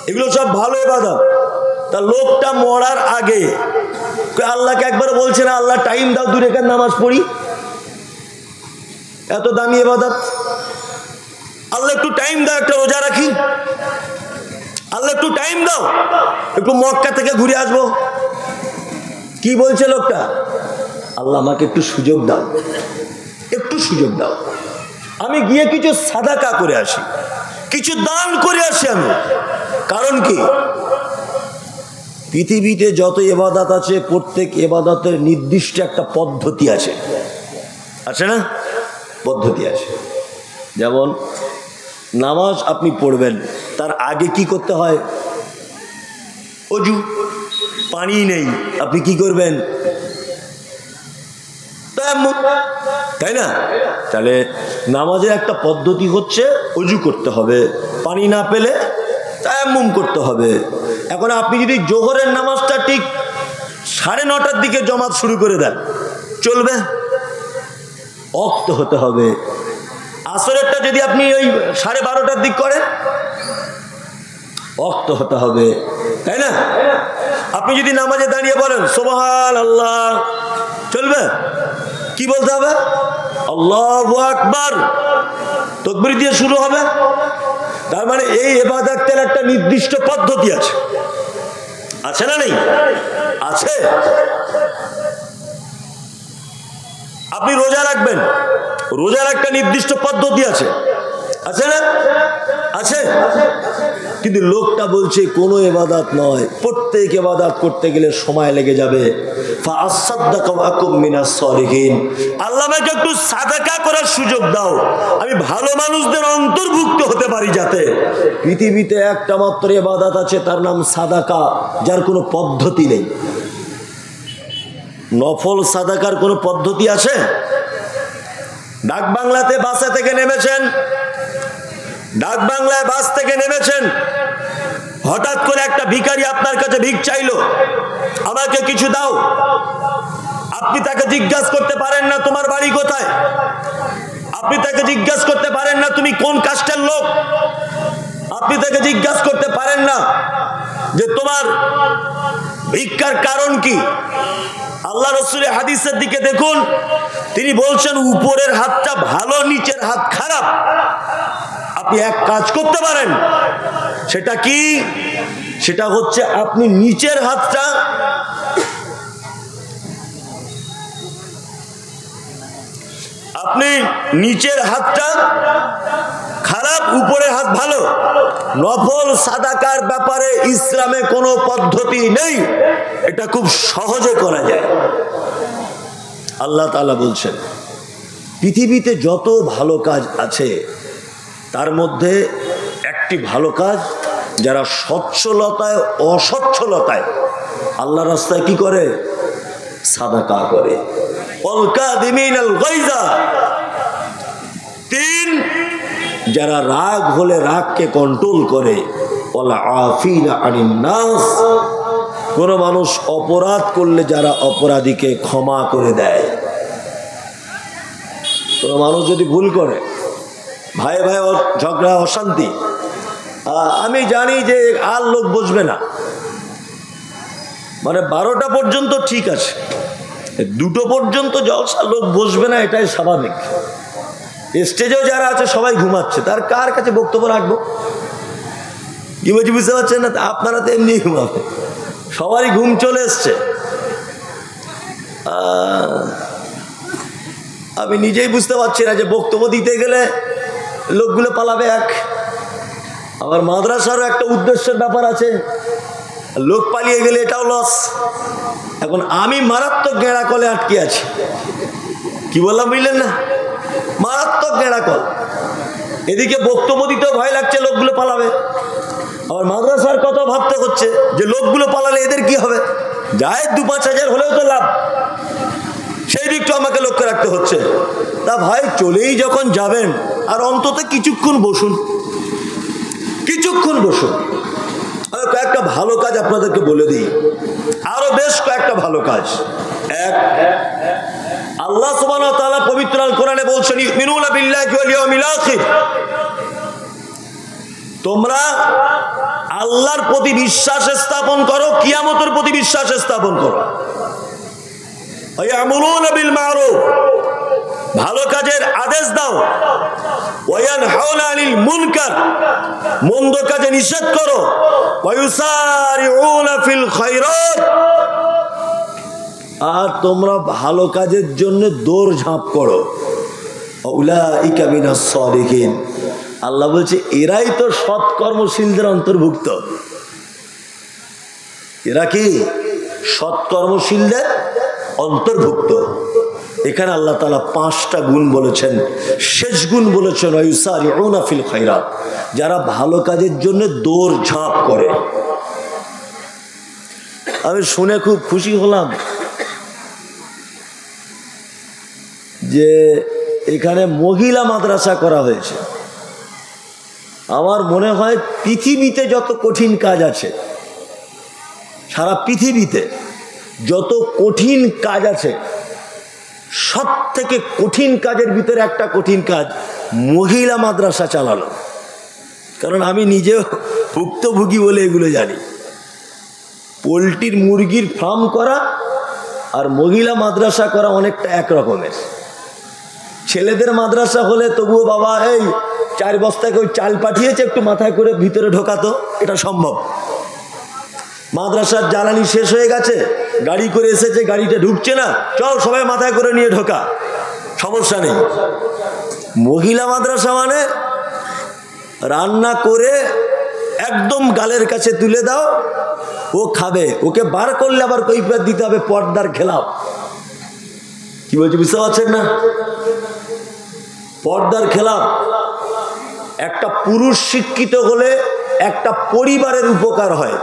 এগুলো সব ভালো ইবাদত। তা লোকটা মরার আগে আল্লাহকে একবার বলছে না, আল্লাহ টাইম দাও 2 রাকাত নামাজ পড়ি, এত দামি ইবাদত। আল্লাহ একটু টাইম দাও, একটা রোজা রাখি। আল্লাহ একটু টাইম দাও, একটু মক্কা থেকে ঘুরে আসবো। কি বলছে লোকটা? আল্লাহ আমাকে একটু সুযোগ দাও, একটু সুযোগ দাও, আমি গিয়ে কিছু সাদাকা করে আসি, কিছু দান করে আসি আমি। কারণ কি? পৃথিবীতে যত ইবাদত আছে প্রত্যেক ইবাদতের নির্দিষ্ট একটা পদ্ধতি আছে, আছে না? পদ্ধতি আছে। যেমন নামাজ আপনি পড়বেন, তার আগে কি করতে হয়? অজু। পানি নেই, আপনি কি করবেন? তায়াম্মুম, তাই না? তাহলে নামাজের একটা পদ্ধতি হচ্ছে অজু করতে হবে, পানি না পেলে তায়াম্মুম করতে হবে। এখন আপনি যদি জোহরের নামাজটা ঠিক 9:30টার দিকে জমাত শুরু করে দেন, চলবে? ওয়াক্ত হতে হবে। আসরেরটা যদি আপনি ওই 12:30টার দিক করেন, ওয়াক্ত হতে হবে, তাই না? আপনি যদি নামাজে দাঁড়িয়ে বলেন সুবহানাল্লাহ, চলবে? কি বলতে হবে? আল্লাহু আকবার, তাকবীর দিয়ে শুরু হবে। তার মানে এই ইবাদতের একটা নির্দিষ্ট পদ্ধতি আছে, আছে না? নেই? আছে। আপনি রোজা রাখবেন, রোজার একটা নির্দিষ্ট পদ্ধতি আছে, আছে না? আছে। কিন্তু লোকটা বলছে কোনো ইবাদত নয়, প্রত্যেক ইবাদত করতে গেলে সময় লেগে যাবে। আল্লাহ আমাকে একটু সাদাকা করার সুযোগ দাও, আমি ভালো মানুষদের অন্তর্ভুক্ত হতে পারি। যাতে পৃথিবীতে একটা মাত্র ইবাদত আছে, তার নাম সাদাকা, যার কোনো পদ্ধতি নেই। নফল সাদাকার কোনো পদ্ধতি আছে? ডাক বাংলাতে বাসা থেকে নেমেছেন, ডাক বাংলায় বাস থেকে নেমেছেন, হঠাৎ করে একটা ভিখারি আপনার কাছে ভিক চাইলো, আমাকে কিছু দাও। আপনি তাকে জিজ্ঞাসা করতে পারেন না তোমার বাড়ি কোথায়, আপনি তাকে জিজ্ঞাসা করতে পারেন না তুমি কোন কাস্টের লোক, আপনি তাকে জিজ্ঞাসা করতে পারেন না যে তোমার ভিক্ষার কারণ কি। আল্লাহ রাসূলের হাদিসের দিকে দেখুন, তিনি বলছেন উপরের হাতটা ভালো, নিচের হাত খারাপ। আপনি এক কাজ করতে পারেন, সেটা কি? সেটা হচ্ছে আপনি নিচের হাতটা খারাপ, উপরের হাত ভালো। নফল সাদাকার ব্যাপারে ইসলামে কোনো পদ্ধতি নেই, এটা খুব সহজে করা যায়। আল্লাহ তাআলা বলছেন পৃথিবীতে যত ভালো কাজ আছে তার মধ্যে একটি ভালো কাজ, যারা সচ্ছলতায় অসচ্ছলতায় আল্লাহ রাস্তায় কি করে? সাদাকা করে। ওয়াল কাযিমিনাল গায়যা। 3, যারা রাগ হলে রাগকে কন্ট্রোল করে। ওয়াল আফিনা আনিন নাস। কোন মানুষ অপরাধ করলে যারা অপরাধীকে ক্ষমা করে দেয়। কোন মানুষ যদি ভুল করে, ভাই ভাই ঝগড়া অশান্তি, আমি জানি যে আর লোক বসবে না, মানে 12টা পর্যন্ত ঠিক আছে, 2টো পর্যন্ত জলসা লোক বসবে না, এটাই স্বাভাবিক। স্টেজেও যারা আছে সবাই ঘুমাচ্ছে, তার কার কাছে বক্তব্য রাখবো? কি বলছি বুঝতে পারছেন না? আপনারা তো এমনি ঘুমাবে, সবারই ঘুম চলে এসছে। আমি নিজেই বুঝতে পারছি না যে বক্তব্য দিতে গেলে লোকগুলো পালাবে এক, আমার মাদ্রাসারও একটা উদ্দেশ্যের ব্যাপার আছে, লোক পালিয়ে গেলে এটাও লস। এখন আমি মারাত্মক গেঁড়া কলে আটকে আছি। কি বললাম বুঝলেন না? মারাত্মক গেঁড়া কল। এদিকে বক্তব্য দিতেও ভয় লাগছে, লোকগুলো পালাবে। আবার মাদ্রাসার কথা ভাবতে হচ্ছে যে লোকগুলো পালালে এদের কি হবে, যায় 2-5 হাজার হলেও তো লাভ, সেই দিকটা আমাকে লক্ষ্য রাখতে হচ্ছে। তা ভাই চলেই যখন যাবেন আর অন্তত কিছুক্ষণ বসুন, কিছুক্ষণ বসুন। আমি কয়েকটা ভালো কাজ আপনাদেরকে বলে দিই, আরো বেশ কয়েকটা ভালো কাজ। এক, আল্লাহ সুবহানাহু ওয়া তাআলা পবিত্র আল কোরআনে বলছেন, ইউমিনুনা বিল্লাহি ওয়াল ইয়াউমিল আখির, তোমরা আল্লাহর প্রতি বিশ্বাস স্থাপন করো, কিয়ামতের প্রতি বিশ্বাস স্থাপন করো। ইয়ামুরুনা বিল মারুফ, ভালো কাজের আদেশ দাও। ওয়ায়ানহাউনা আনিল মুনকার, মন্দ কাজে নিষেধ করো। ওয়ায়ুসারিউনা ফিল খায়রাত, আর তোমরা ভালো কাজের জন্য দৌড়ঝাঁপ করো। উলাইকা মিনাস সালিহিন, আল্লাহ বলছে এরাই তো সৎকর্মশীলদের অন্তর্ভুক্ত। এরা কি সৎকর্মশীলদের অন্তর্ভুক্ত। এখানে আল্লাহ তাআলা 5টা গুণ বলেছেন, শেষ গুণ বলেছেন ওয়ায়ুসারিউনা ফিল খায়রাত, যারা ভালো কাজের জন্য দৌড়ঝাঁপ করে। আমি শুনে খুব খুশি হলাম যে এখানে মহিলা মাদ্রাসা করা হয়েছে। আমার মনে হয় পৃথিবীতে যত কঠিন কাজ আছে, সারা পৃথিবীতে যত কঠিন কাজ আছে, সব থেকে কঠিন কাজের ভিতরে একটা কঠিন কাজ মহিলা মাদ্রাসা চালানো। কারণ আমি নিজেও ভুক্তভোগী বলে এগুলো জানি। পোলট্রির মুরগির ফার্ম করা আর মহিলা মাদ্রাসা করা অনেকটা এক রকমের। ছেলেদের মাদ্রাসা হলে তবুও বাবা এই 4 বস্তাকে ওই চাল পাঠিয়েছে, একটু মাথায় করে ভিতরে ঢোকাতো, এটা সম্ভব। মাদ্রাসার জ্বালানি শেষ হয়ে গেছে, গাড়ি করে এসেছে, গাড়িটা ঢুকছে না, চল সবাই মাথায় করে নিয়ে ঢোকা, সমস্যা নেই। মহিলা মাদ্রাসা মানে রান্না করে একদম গালের কাছে তুলে দাও, ও খাবে, ওকে বার করলে আবার কৈফিয়ত দিতে হবে, পর্দার খেলাফ। কি বলছি বুঝতে পারছেন না? পর্দার খেলাফ। একটা পুরুষ শিক্ষিত হলে একটা পরিবারের উপকার হয়,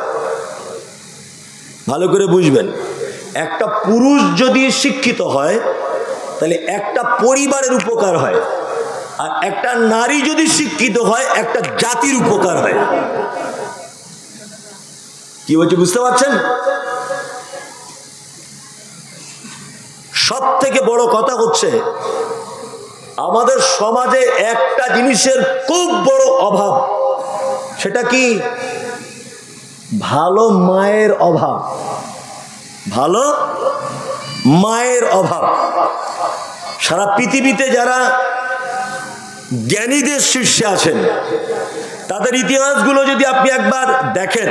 ভালো করে বুঝবেন। একটা পুরুষ যদি শিক্ষিত হয় তাহলে একটা পরিবারের উপকার হয়, আর একটা নারী যদি শিক্ষিত হয় একটা জাতির উপকার হয়। কি বলছি বুঝতে পারছেন? সব থেকে বড় কথা হচ্ছে আমাদের সমাজে একটা জিনিসের খুব বড় অভাব, সেটা কি? ভালো মায়ের অভাব। ভালো মায়ের অভাব। সারা পৃথিবীতে যারা জ্ঞানীদের শীর্ষে আছেন তাদের ইতিহাসগুলো যদি আপনি একবার দেখেন,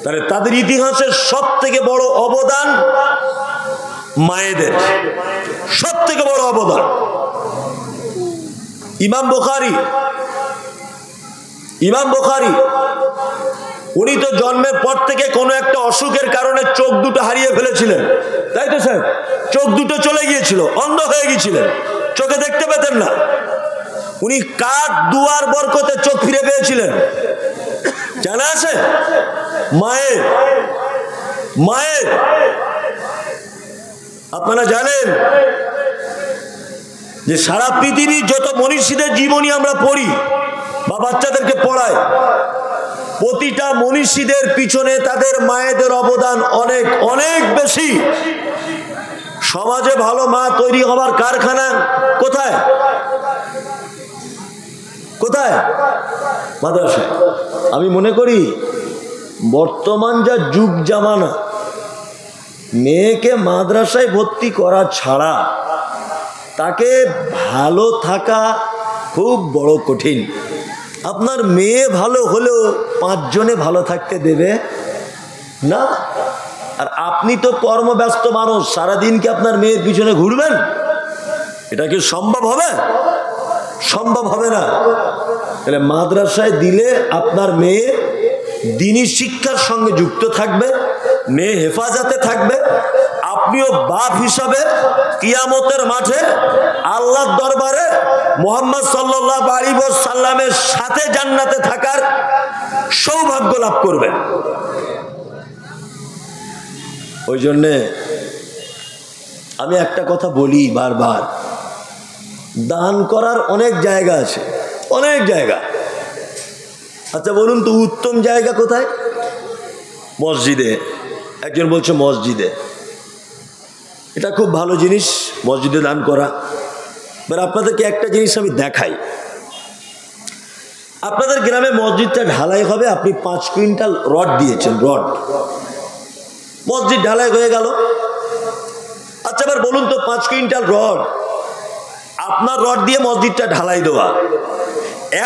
তাহলে তাদের ইতিহাসের সব থেকে বড় অবদান মায়েদের, সব থেকে বড় অবদান। ইমাম বুখারী উনি তো জন্মের পর থেকে কোনো একটা অসুখের কারণে চোখ দুটো হারিয়ে ফেলেছিলেন, তাই তো স্যার? চোখ দুটো চলে গিয়েছিল, অন্ধ হয়ে গিয়েছিলেন, চোখে দেখতে পেতেন না। উনি কার দুয়ার বরকতে চোখ ফিরে পেয়েছিলেন জানা আছে? মায়ের। মায়ের। আপনারা জানেন যে সারা পৃথিবীর যত মনীষীদের জীবনী আমরা পড়ি বা বাচ্চাদেরকে পড়াই, প্রতিটা মনীষীদের পিছনে তাদের মায়েদের অবদান অনেক অনেক বেশি। সমাজে ভালো মা তৈরি হবার কারখানা কোথায়? কোথায়? মাদ্রাসায়। আমি মনে করি বর্তমান যা যুগ জামানা, মেয়েকে মাদ্রাসায় ভর্তি করা ছাড়া তাকে ভালো থাকা খুব বড় কঠিন। আপনার মেয়ে ভালো হলেও 5 জনে ভালো থাকতে দেবে না। আর আপনি তো কর্মব্যস্ত মানুষ, সারাদিন কি আপনার মেয়ের পিছনে ঘুরবেন? এটা কি সম্ভব হবে? সম্ভব হবে না। তাহলে মাদ্রাসায় দিলে আপনার মেয়ে দ্বীনি শিক্ষার সঙ্গে যুক্ত থাকবে, মেয়ে হেফাজতে থাকবে, আপনিও বাপ হিসাবে কিয়ামতের মাঠে আল্লাহর দরবারে মুহাম্মদ সাল্লাল্লাহু আলাইহি ওয়াসাল্লামের সাথে জান্নাতে থাকার সৌভাগ্য লাভ করবেন। ওই জন্যে আমি একটা কথা বলি বারবার, দান করার অনেক জায়গা আছে, অনেক জায়গা। আচ্ছা বলুন তো উত্তম জায়গা কোথায়? মসজিদে। একজন বলছে মসজিদে, এটা খুব ভালো জিনিস মসজিদে দান করা। এবার আপনাদেরকে একটা জিনিস আমি দেখাই। আপনাদের গ্রামে মসজিদটা ঢালাই হবে, আপনি 5 কুইন্টাল রড দিয়েছেন, রড, মসজিদ ঢালাই হয়ে গেল। আচ্ছা এবার বলুন তো 5 কুইন্টাল রড, আপনার রড দিয়ে মসজিদটা ঢালাই দেওয়া,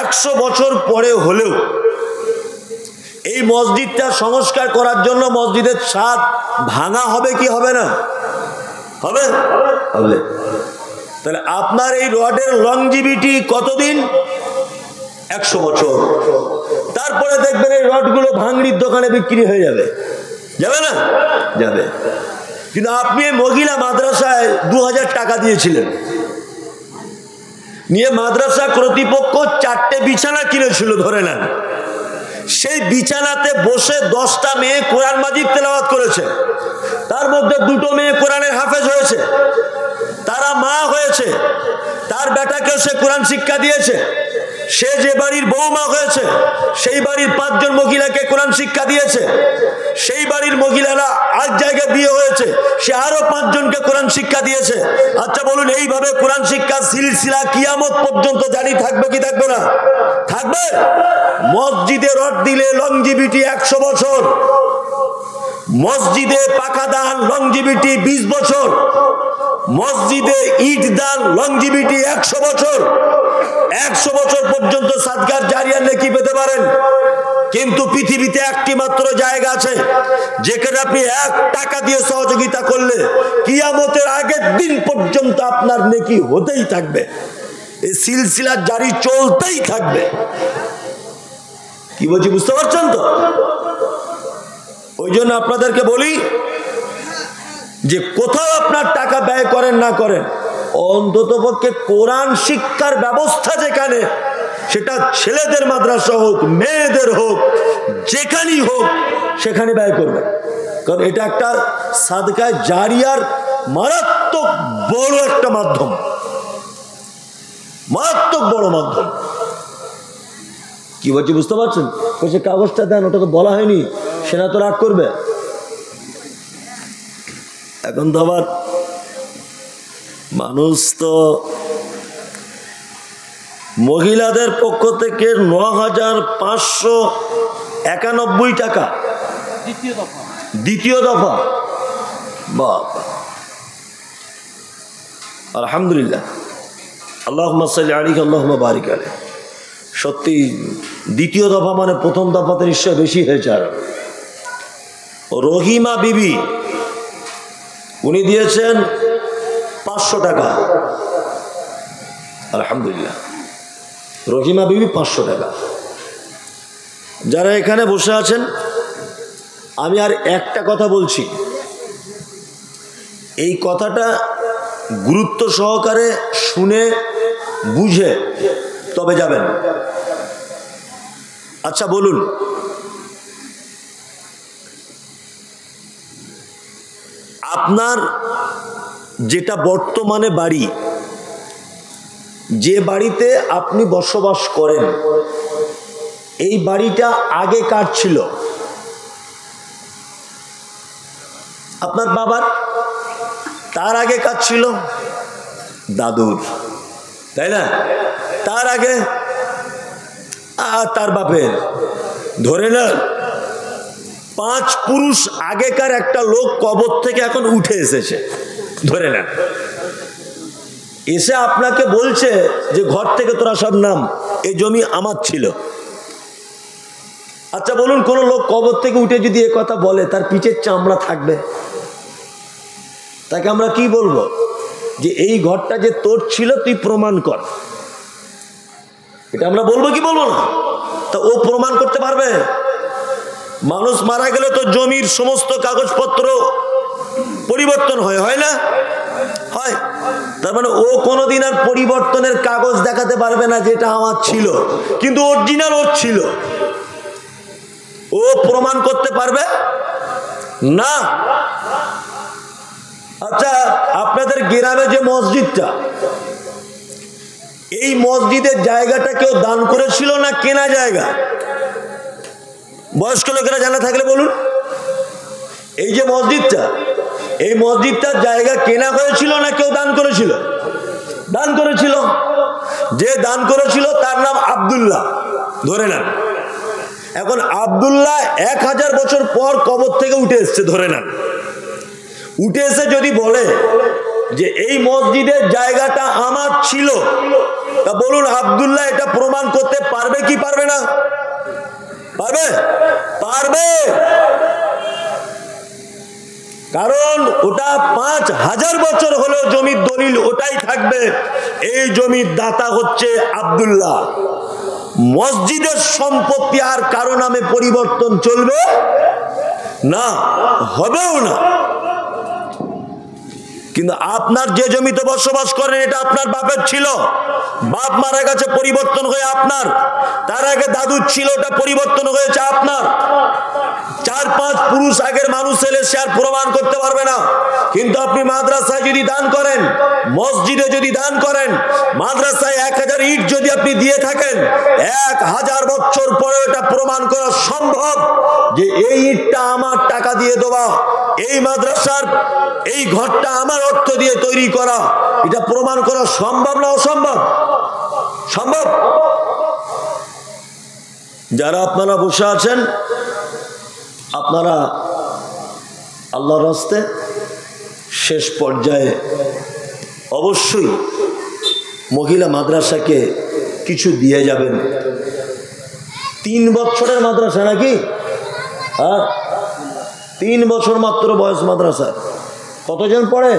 100 বছর পরে হলেও এই মসজিদটা সংস্কার করার জন্য মসজিদের ছাদ ভাঙা হবে কি হবে না? হবে, হবে। তাহলে আপনার এই রডের লংজিভিটি কতদিন? 100 বছর। তারপরে দেখবেন এই রডগুলো ভাঙড়ির দোকানে বিক্রি হয়ে যাবে, যাবে না? যাবে। কিন্তু আপনি মহিলা মাদ্রাসায় 2000 টাকা দিয়েছিলেন, নিয়ে মাদ্রাসা কর্তৃপক্ষ 4টে বিছানা কিনেছিল ধরে নেন, সেই বিছানাতে বসে 10টা মেয়ে কোরআন মাজিদ তেলাওয়াত করেছে, তার মধ্যে 2টো মেয়ে কোরআনের হাফেজ হয়েছে, তারা মা হয়েছে, তার বেটাকেও সে কোরআন শিক্ষা দিয়েছে, সে যে বাড়ির বৌমা হয়েছে সেই বাড়ির 5 জন মহিলাকে কোরআন শিক্ষা দিয়েছে, সেই বাড়ির মহিলারা আজ জায়গায় বিয়ে হয়েছে, সে আরো 5 জনকে কোরআন শিক্ষা দিয়েছে। আচ্ছা বলুন এইভাবে কোরআন শিক্ষা সিলসিলা কিয়ামত পর্যন্ত জারি থাকবে কি থাকবে না? থাকবে। মসজিদে রড দিলে লংজিভিটি 100 বছর, মসজিদে পাকা দান লংজিভিটি 20 বছর, মসজিদে ইট দান লংজিভিটি 100 বছর। 100 বছর পর্যন্ত সাদকার জারিয়া নেকি পেতে পারেন। কিন্তু পৃথিবীতে একটি মাত্র জায়গা আছে যেখানে আপনি 1 টাকা দিয়ে সহযোগিতা করলে কিয়ামতের আগের দিন পর্যন্ত আপনার নেকি হতেই থাকবে, এই সিলসিলা জারি চলতেই থাকবে। কি বলছি বুঝতে পারছেন তো? ওই জন্য আপনাদেরকে বলি যে কোথাও আপনার টাকা ব্যয় করেন না করেন, অন্ততপক্ষে কোরআন শিক্ষার ব্যবস্থা যেখানে, সেটা ছেলেদের মাদ্রাসা হোক মেয়েদের হোক যেখানেই হোক সেখানে ব্যয় করবেন। কারণ এটা একটা সাদকায়ে জারিয়ার মারাত্মক বড় একটা মাধ্যম, মারাত্মক বড় মাধ্যম। কি বলছি বুঝতে পারছেন? সে কাগজটা দেন, ওটা তো বলা হয়নি, সেটা তো রাগ করবে। এখন তো আবার মানুষ তো মহিলাদের পক্ষ থেকে 9591 টাকা দ্বিতীয় দফা। বাবা আলহামদুলিল্লাহ, আল্লাহুম্মা সাল্লি আলাইহি আল্লাহুম্মা বারিক আলাইহি। সত্যি দ্বিতীয় দফা মানে প্রথম দফাতে নিশ্চয় বেশি হয়েছে। আর রহিমা বিবি উনি দিয়েছেন 500 টাকা। আলহামদুলিল্লাহ, রহিমা বিবি 500 টাকা। যারা এখানে বসে আছেন, আমি আর একটা কথা বলছি, এই কথাটা গুরুত্ব সহকারে শুনে বুঝে তবে যাবেন। আচ্ছা বলুন, আপনার যেটা বর্তমানে বাড়ি, যে বাড়িতে আপনি বসবাস করেন, এই বাড়িটা আগে কার ছিল? আপনার বাবার। তার আগে কার ছিল? দাদুর, তাই না? তার আগে আর তার বাপের। ধরে না 5 পুরুষ আগেকার একটা লোক কবর থেকে এখন উঠে এসেছে, ধরে নেন, এসে আপনাকে বলছে যে ঘর থেকে তোরা সব নাম, এই জমি আমার ছিল। আচ্ছা বলুন, কোন লোক কবর থেকে উঠে যদি এ কথা বলে, তার পিঠের চামড়া থাকবে? তাকে আমরা কি বলবো? যে এই ঘরটা যে তোর ছিল তুই প্রমাণ কর। এটা আমরা বলবো কি বলবো না? তা ও প্রমাণ করতে পারবে? মানুষ মারা গেলে তো জমির সমস্ত কাগজপত্র পরিবর্তন হয় না? হয়। তার মানে ও কোনোদিন আর পরিবর্তনের কাগজ দেখাতে পারবে না যেটা আমার ছিল, কিন্তু অরিজিনাল ওর ছিল। ও প্রমাণ করতে পারবে না। আচ্ছা, আপনাদের গ্রামে যে মসজিদটা, এই মসজিদের জায়গাটা কেউ দান করেছিল না কেনা জায়গা? বয়স্ক লোকেরা জানা থাকলে বলুন। এই যে মসজিদটা, এই মসজিদটার জায়গা কেনা হয়েছিল না কেউ দান করেছিল? দান করেছিল। যে দান করেছিল তার নাম আব্দুল্লাহ, ধরে নেন। এখন আব্দুল্লাহ 1000 বছর পর কবর থেকে উঠে এসছে, ধরে নেন। উঠে এসে যদি বলে যে এই মসজিদের জায়গাটা আমার ছিল, তা বলুন আব্দুল্লাহ এটা প্রমাণ করতে পারবে কি পারবে না? পারবে? পারবে। কারণ ওটা 5000 বছর হলেও জমির দলিল ওটাই থাকবে, এই জমির দাতা হচ্ছে আব্দুল্লাহ। মসজিদের সম্পত্তি আর কারো নামে পরিবর্তন চলবে না, হবেও না। কিন্তু আপনার যে জমিতে বসবাস করেন এটা আপনার বাপের ছিল, বাপ মারা গেছে পরিবর্তন হয়ে আপনার, তার আগে দাদুর ছিল ওটা পরিবর্তন হয়েছে আপনার। 4-5 পুরুষ আগের মানুষ এলে সে আর প্রমাণ করতে পারবে না। কিন্তু আপনি মাদ্রাসায় যদি দান করেন, মসজিদে যদি দান করেন, মাদ্রাসায় 1000 ইট যদি আপনি দিয়ে থাকেন, 1000 বছর পরে এটা প্রমাণ করা সম্ভব যে এই ইটটা আমার টাকা দিয়ে দেওয়া, এই মাদ্রাসার এই ঘরটা আমার অর্থ দিয়ে তৈরি করা। এটা প্রমাণ করা সম্ভব না অসম্ভব? সম্ভব। যারা আপনারা বসে আছেন, আপনারা আল্লাহর রাস্তে শেষ পর্যায়ে অবশ্যই মহিলা মাদ্রাসাকে কিছু দিয়ে যাবেন। 3 বছরের মাদ্রাসা নাকি? হ্যাঁ, 3 বছর মাত্র বয়স মাদ্রাসা। কতজন পড়ে?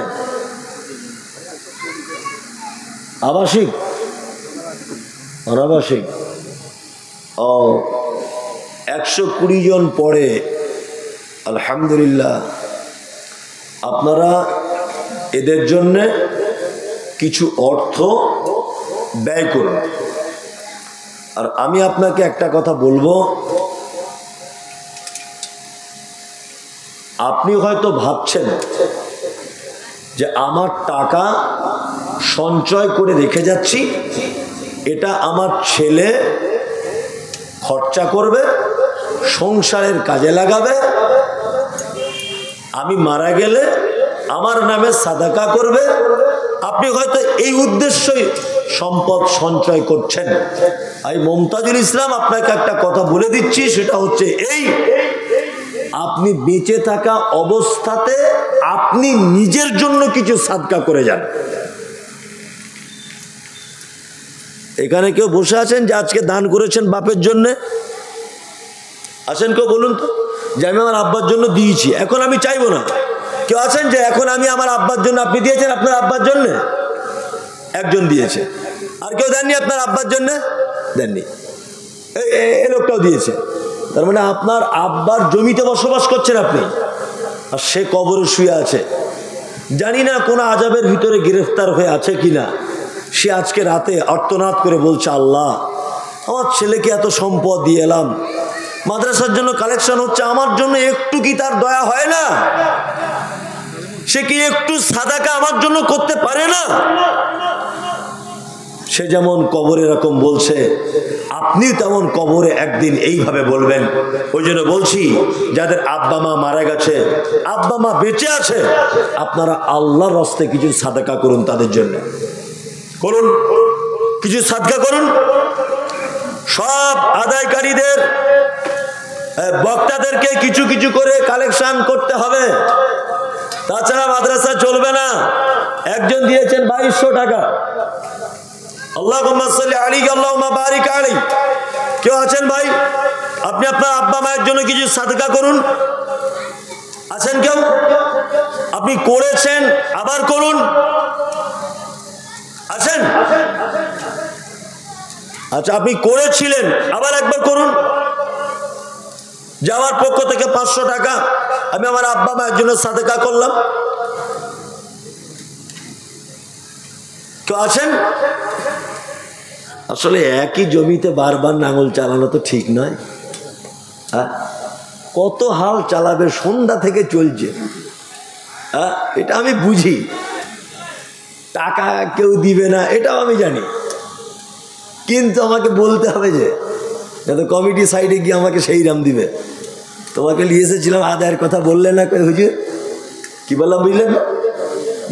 আবাসিক, অনাবাসিক? ও, 120 জন পড়ে। আলহামদুলিল্লাহ। আপনারা এদের জন্য কিছু অর্থ ব্যয় করুন। আর আমি আপনাকে একটা কথা বলবো, আপনি হয়তো ভাবছেন যে আমার টাকা সঞ্চয় করে রেখে যাচ্ছি, এটা আমার ছেলে খরচা করবে, সংসারের কাজে লাগাবে, আমি মারা গেলে আমার নামে সাদাকা করবে। আপনি হয়তো এই উদ্দেশ্যই সম্পদ সঞ্চয় করছেন। আমি মমতাজুল ইসলাম আপনাকে একটা কথা বলে দিচ্ছি, সেটা হচ্ছে এই, আপনি বেঁচে থাকা অবস্থাতে আপনি নিজের জন্য কিছু সাদকা করে যান। এখানে কেউ বসে আছেন যে আজকে দান করেছেন বাপের জন্য? আছেন কেউ? বলুন তো যে আমি আমার আব্বার জন্য দিয়েছি, এখন আমি চাইবো না। কেউ আছেন যে এখন আমি আমার আব্বার জন্য? আপনি দিয়েছেন আপনার আব্বার জন্য? একজন দিয়েছে। আর কেউ দেননি আপনার আব্বার জন্য? দেননি। এই লোকটাও দিয়েছে। তার মানে আপনার আব্বার জমিতে বসবাস করছেন আপনি, আর সে কবরে শুয়ে আছে। জানি না কোন আযাবের ভিতরে গ্রেফতার হয়ে আছে কিনা। সে আজকে রাতে আর্তনাদ করে বলছে, আল্লাহ আমার ছেলেকে এত সম্পদ দিয়ে এলাম, মাদ্রাসার জন্য কালেকশন হচ্ছে, আমার জন্য একটু কি তার দয়া হয় না? সে কি একটু সাদাকা আমার জন্য করতে পারে না? সে যেমন কবরে এরকম বলছে, আপনি তেমন কবরে একদিন এইভাবে বলবেন। ওই জন্য বলছি, যাদের আব্বা মা মারা গেছে, আব্বা মা বেঁচে আছে, আপনারা আল্লাহর রাস্তে কিছু সাদাকা করুন, তাদের জন্য করুন, কিছু সাদকা করুন। সব আদায়কারীদের, বক্তাদেরকে কিছু কিছু করে কালেকশন করতে হবে, তাছাড়া মাদ্রাসা চলবে না। একজন দিয়েছেন 2200 টাকা। আল্লাহুম্মা সাল্লি আলাইহি আল্লাহুম্মা বারিক আলাইহি। কেউ আছেন ভাই? আপনি আপনার আব্বা মায়ের জন্য কিছু সাদকা করুন। আছেন কেউ? আপনি করেছেন, আবার করুন। আছেন? আচ্ছা, আপনি করেছিলেন, আবার একবার করুন। যে আমার পক্ষ থেকে 500 টাকা আমি আমার আব্বা মায়ের জন্য সাদেকা করলাম। কেউ আছেন? আসলে একই জমিতে বারবার নাঙল চালানো তো ঠিক নয়। হ্যাঁ, কত হাল চালাবে, সন্ধ্যা থেকে চলছে। হ্যাঁ, এটা আমি বুঝি। টাকা কেউ দিবে না এটাও আমি জানি, কিন্তু আমাকে বলতে হবে যে যাতে কমিটি সাইডে গিয়ে আমাকে সেই রাম দিবে। তোমাকে নিয়ে এসেছিলাম, আদায়ের কথা বললে না কই হুজুর? কি বললাম বুঝলেন?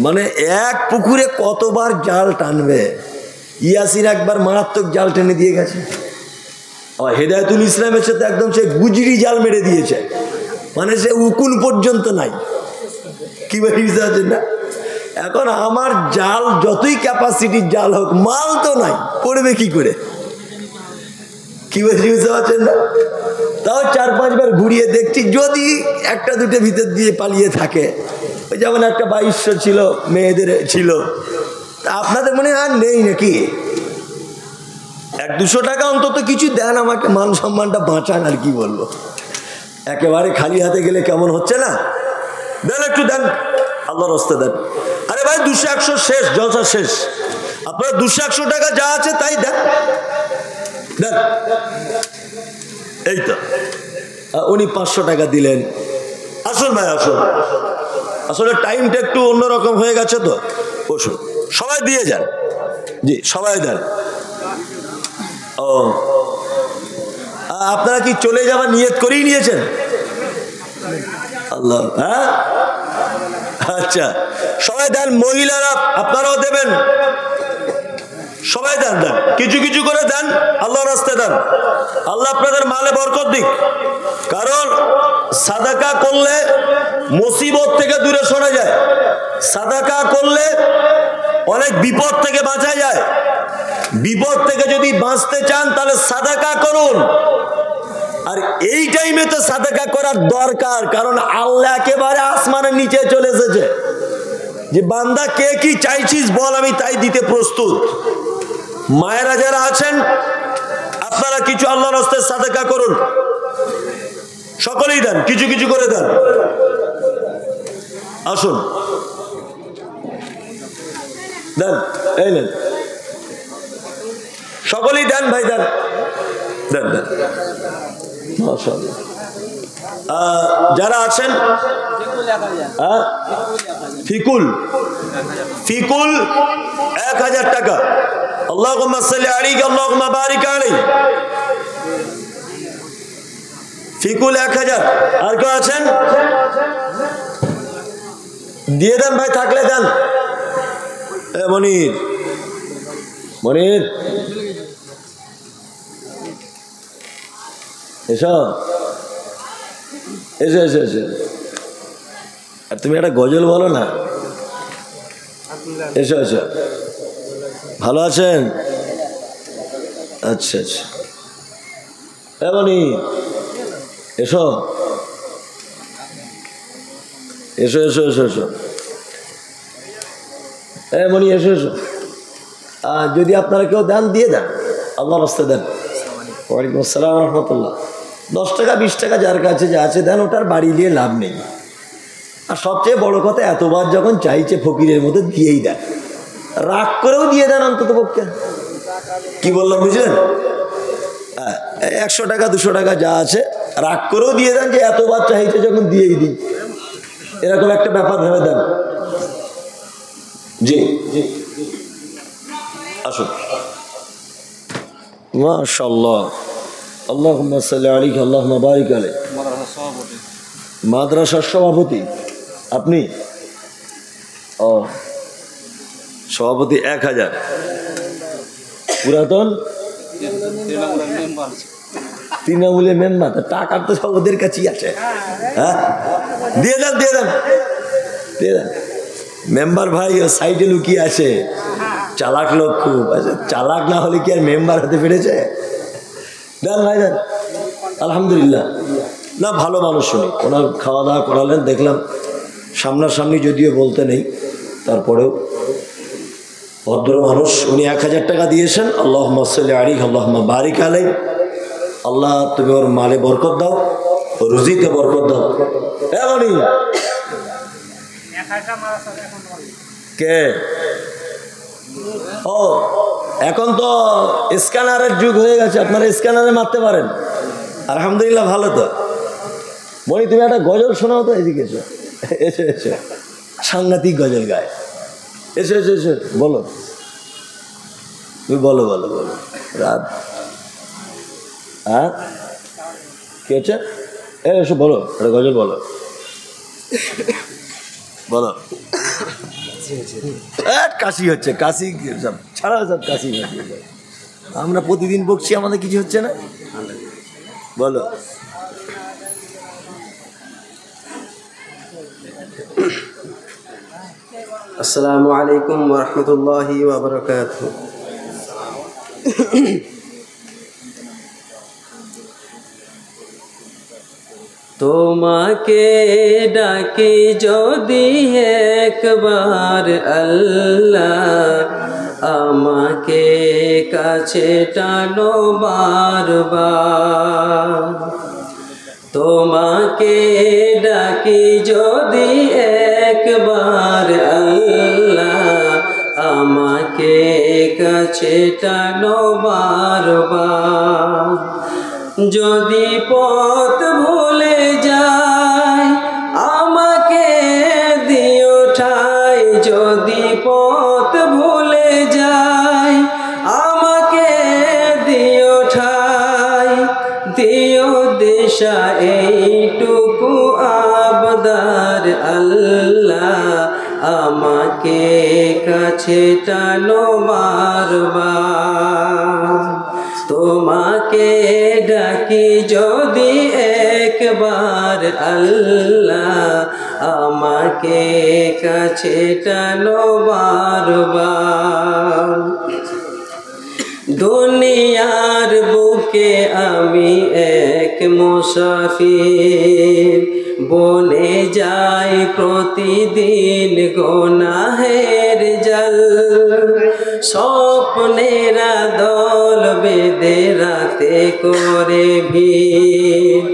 মানে এক পুকুরে কতবার জাল টানবে। ইয়াসির একবার মারাত্মক জাল টেনে দিয়ে গেছে, হেদায়েতুল ইসলামের সাথে একদম সে গুজরি জাল মেরে দিয়েছে, মানে সে উকুন পর্যন্ত নাই। কি বুঝতে পারছেন না? এখন আমার জাল যতই ক্যাপাসিটির জাল হোক, মাল তো নাই, করবে কি করে? কি বুঝতে পারছেন না? তাও 4-5 বার ঘুরিয়ে দেখছি, যদি একটা দুটো ভিতর দিয়ে পালিয়ে থাকে। ওই যেমন একটা 2200 ছিল, মেয়েদের ছিল। তা আপনাদের মনে আর নেই নাকি? 100-200 টাকা অন্তত কিছু দেন আমাকে, মান সম্মানটা বাঁচান। আর কি বলবো, একেবারে খালি হাতে গেলে কেমন হচ্ছে না? দেন, একটু দেন, আল্লাহর রাস্তায় দেন। আরে ভাই 200-100 শেষ, জলসা শেষ। আপনারা 200-100 টাকা যা আছে তাই দেন, দেন। এই তো উনি 500 টাকা দিলেন। আসুন ভাই, আসুন। আসলে টাইমটা একটু অন্যরকম হয়ে গেছে তো, বসুন। সবাই দিয়ে যান, জি সবাই দেন। ও, আপনারা কি চলে যাওয়ার নিয়ত করেই নিয়েছেন? আল্লাহ, হ্যাঁ আচ্ছা, সবাই দেন। মহিলারা আপনারাও দেবেন, সবাই দেন, দেন কিছু কিছু করে দেন, আল্লাহর রাস্তায় দেন। আল্লাহ আপনাদের মালে বরকত দিক। কারণ সাদাকা করলে মুসিবত থেকে দূরে সরে যায়, সাদাকা করলে অনেক বিপদ থেকে বাঁচা যায়। বিপদ থেকে যদি বাঁচতে চান তাহলে সাদাকা করুন। আর এই টাইমে তো সাদাকা করার দরকার, কারণ আল্লাহ একেবারে আসমানের নিচে চলে এসেছে যে বান্দা কে কি চাইছিস বল, আমি তাই দিতে প্রস্তুত। মায়েরা যারা আছেন আপনারা কিছু আল্লাহর রাস্তায় সাদাকা করুন, সকলেই দেন, কিছু কিছু করে দেন। আসুন দেন, এই নেন, সকলেই দেন ভাই, দেন দেন দেন। মাশাআল্লাহ। যারা আছেন ফিকুল, ফিকুল 1000 টাকা। আল্লাহুম্মা সাল্লি আলাইহি আল্লাহুম্মা বারিক আলাইহি। ফিকুল 1000। আর কেউ আছেন? দিয়ে দেন ভাই, থাকলে দেন। মনির, মনির এসো, এসো এসো এসো। আর তুমি একটা গজল বলো না। এসো এসো। ভালো আছেন? আচ্ছা আচ্ছা। এমনি এসো এসো এসো এসো এসো। এমনি এসো এসো। আর যদি আপনারা কেউ দেন দিয়ে দেন, আল্লাহর রাস্তায় দেন। ওয়ালাইকুম আসসালাম রহমতুল্লাহ। 10 টাকা 20 টাকা যার কাছে যা আছে দেন, ওটার বাড়ি দিয়ে লাভ নেই। আর সবচেয়ে বড় কথা, এতবার যখন চাইছে ফকিরের মতো দিয়েই দেন, রাগ করেও দিয়ে দেন অন্তত পক্ষে। কি বললাম বুঝলেন? 100 টাকা 200 টাকা যা আছে রাগ করেও দিয়ে দেন, যে এতবার চাইছে যখন দিয়েই দিই, এরকম একটা ব্যাপার ভেবে দেন। জি জি, আসুন। মাশাআল্লাহ, আল্লাহুম্মা সাল্লি আলাইহি আল্লাহুম্মা বারিক আলাইহি। মাদ্রাসার সভাপতি আপনি? ও, সভাপতি 1000। পুরাতন তৃণমূলের মেম্বার, টাকার তো সব ওদের কাছেই আছে। হ্যাঁ, দিয়ে দেন দিয়ে দেন দিয়ে দেন। মেম্বার ভাই ও সাইডে লুকিয়ে আছে, চালাক লোক খুব। চালাক না হলে কি আর মেম্বার হতে পেরেছে? দেন ভাই দেন। আলহামদুলিল্লাহ, না ভালো মানুষ শুনি, ওনার খাওয়া দাওয়া করালেন দেখলাম, সামনাসামনি যদিও বলতে নেই, তারপরেও ভদ্র মানুষ, উনি 1000 টাকা দিয়েছেন। আল্লাহুম্মা সাল্লি আলাইহি আল্লাহুম্মা বারিক আলাইহি। আল্লাহ তুমি ওর মালে বরকত দাও, রুজিতে বরকত দাও। এমনই কে ও এখন তো স্ক্যানারের যুগ হয়ে গেছে, আপনারা স্ক্যানারে মারতে পারেন। আলহামদুলিল্লাহ, ভালো তো। মনি তুমি একটা গজল শোনাও তো, এদিকে এসো, এসো এসো, সাংঘাতিক গজল গায়। এসো এসো এসো, বলো, তুমি বলো বলো বলো। রাত হ্যাঁ কি হচ্ছে? এসো বলো, একটা গজল বলো, বলো। কাশি হচ্ছে, কাশি সব ছাড়া, সব কাশি। আমরা প্রতিদিন বকছি, আমাদের কিছু হচ্ছে না, বলো। আসসালামু আলাইকুম ওয়া রাহমাতুল্লাহি ওয়া বারাকাতুহু। তোমাকে ডাকি যদি একবার আল্লাহ, আমাকে কাছে টানো বারবার। তোমাকে ডাকি যদি একবার আল্লাহ, আমাকে কাছে টানো বারবার। যদি পথ ভুলে যায় আমাকে দিও ঠাই, যদি পথ ভুলে যায় আমাকে দিও ঠাই, দিও দিশা এইটুকু আবদার আল্লাহ, আমাকে কাছে টানো বারবার। তোমাকে ডাকি যদি একবার আল্লাহ, আমাকে কাছে টানো বারবার। দুনিয়ার বুকে আমি এক মুসাফির, বনে যাই প্রতিদিন গুনাহের জাল। স্বপ্নেরা দল বেঁধে রাতে করে ভিড়,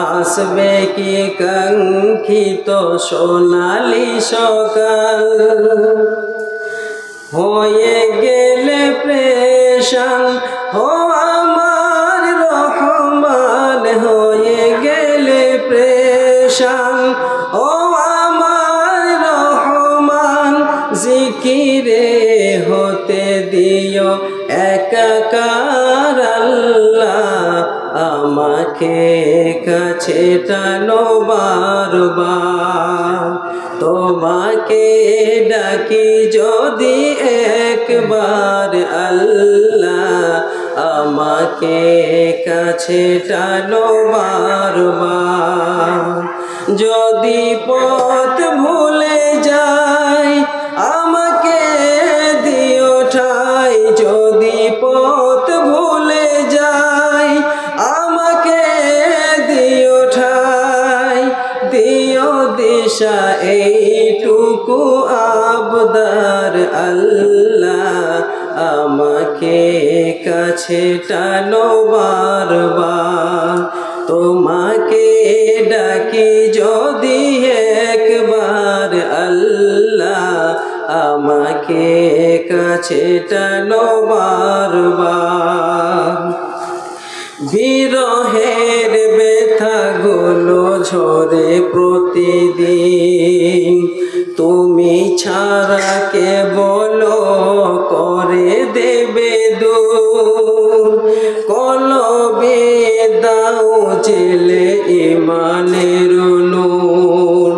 আসবে কি কাঙ্ক্ষিত সোনালি সকাল। হয়ে গেলে প্রেশান ও আমার রহমান, হয়ে গেলে প্রেশান ও আমার রহমান। জিকিরে হতে দিও একাকার আল্লাহ, আমাকে কাছে টানো বারবার। তোমাকে ডাকি যদি একবার আল্লাহ, আমাকে কাছে টানো বারবার। যদি পথ ভুলে যাই আমাকে দিও ঠাই, যদি পথ ভুলে যাই আমাকে দিও ঠাই, দিও দিশা এইটুকু আবদার আল্লাহ, আমাকে কাছে টানো বারবার। তোমাকে ডাকি যদি একবার আল্লাহ, আমাকে কাছে টানো বারবার। বিরহের ব্যথাগুলো ঝরে প্রতিদিন, তুমি ছাড়া কে বলো করে দেবে দূর। কলবে দাও জেলে ইমানের নূর,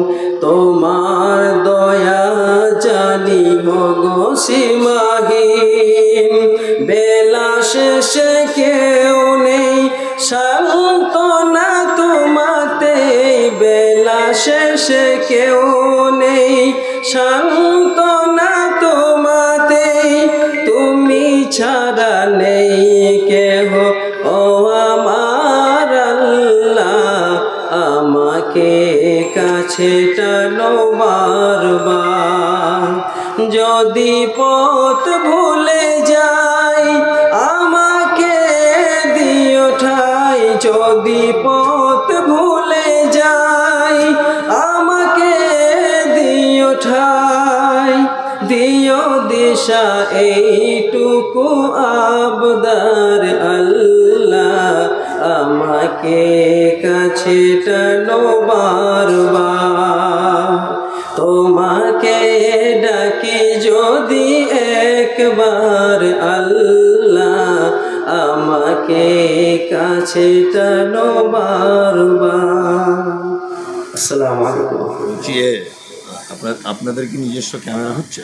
তোমার দয়া জানি মগো সীমাহীন। বেলা শেষে কেউ নেই সান্ত্বনা তোমাতে, বেলা শেষে কেউ নেই সান্ত্বনা তোমাতে। তুমি ছাড়া নেই কেহ ও আমার আল্লাহ, আমাকে কাছে টানো বারবার। যদি পথ পথ ভুলে যাই, আমাকে দিও ঠাই। যদি পথ ভুলে যাই, আমাকে দিও ঠাই। দিও দিশা এইটুকু আবদার আল্লাহ, আমাকে কাছে টানো বারবার। তোমাকে ডাকি যদি একবার আল্লাহ, আমাকে কাছে টানো বারবার। আসসালামু আলাইকুম। আপনাদের কি নিজস্ব ক্যামেরা হচ্ছে?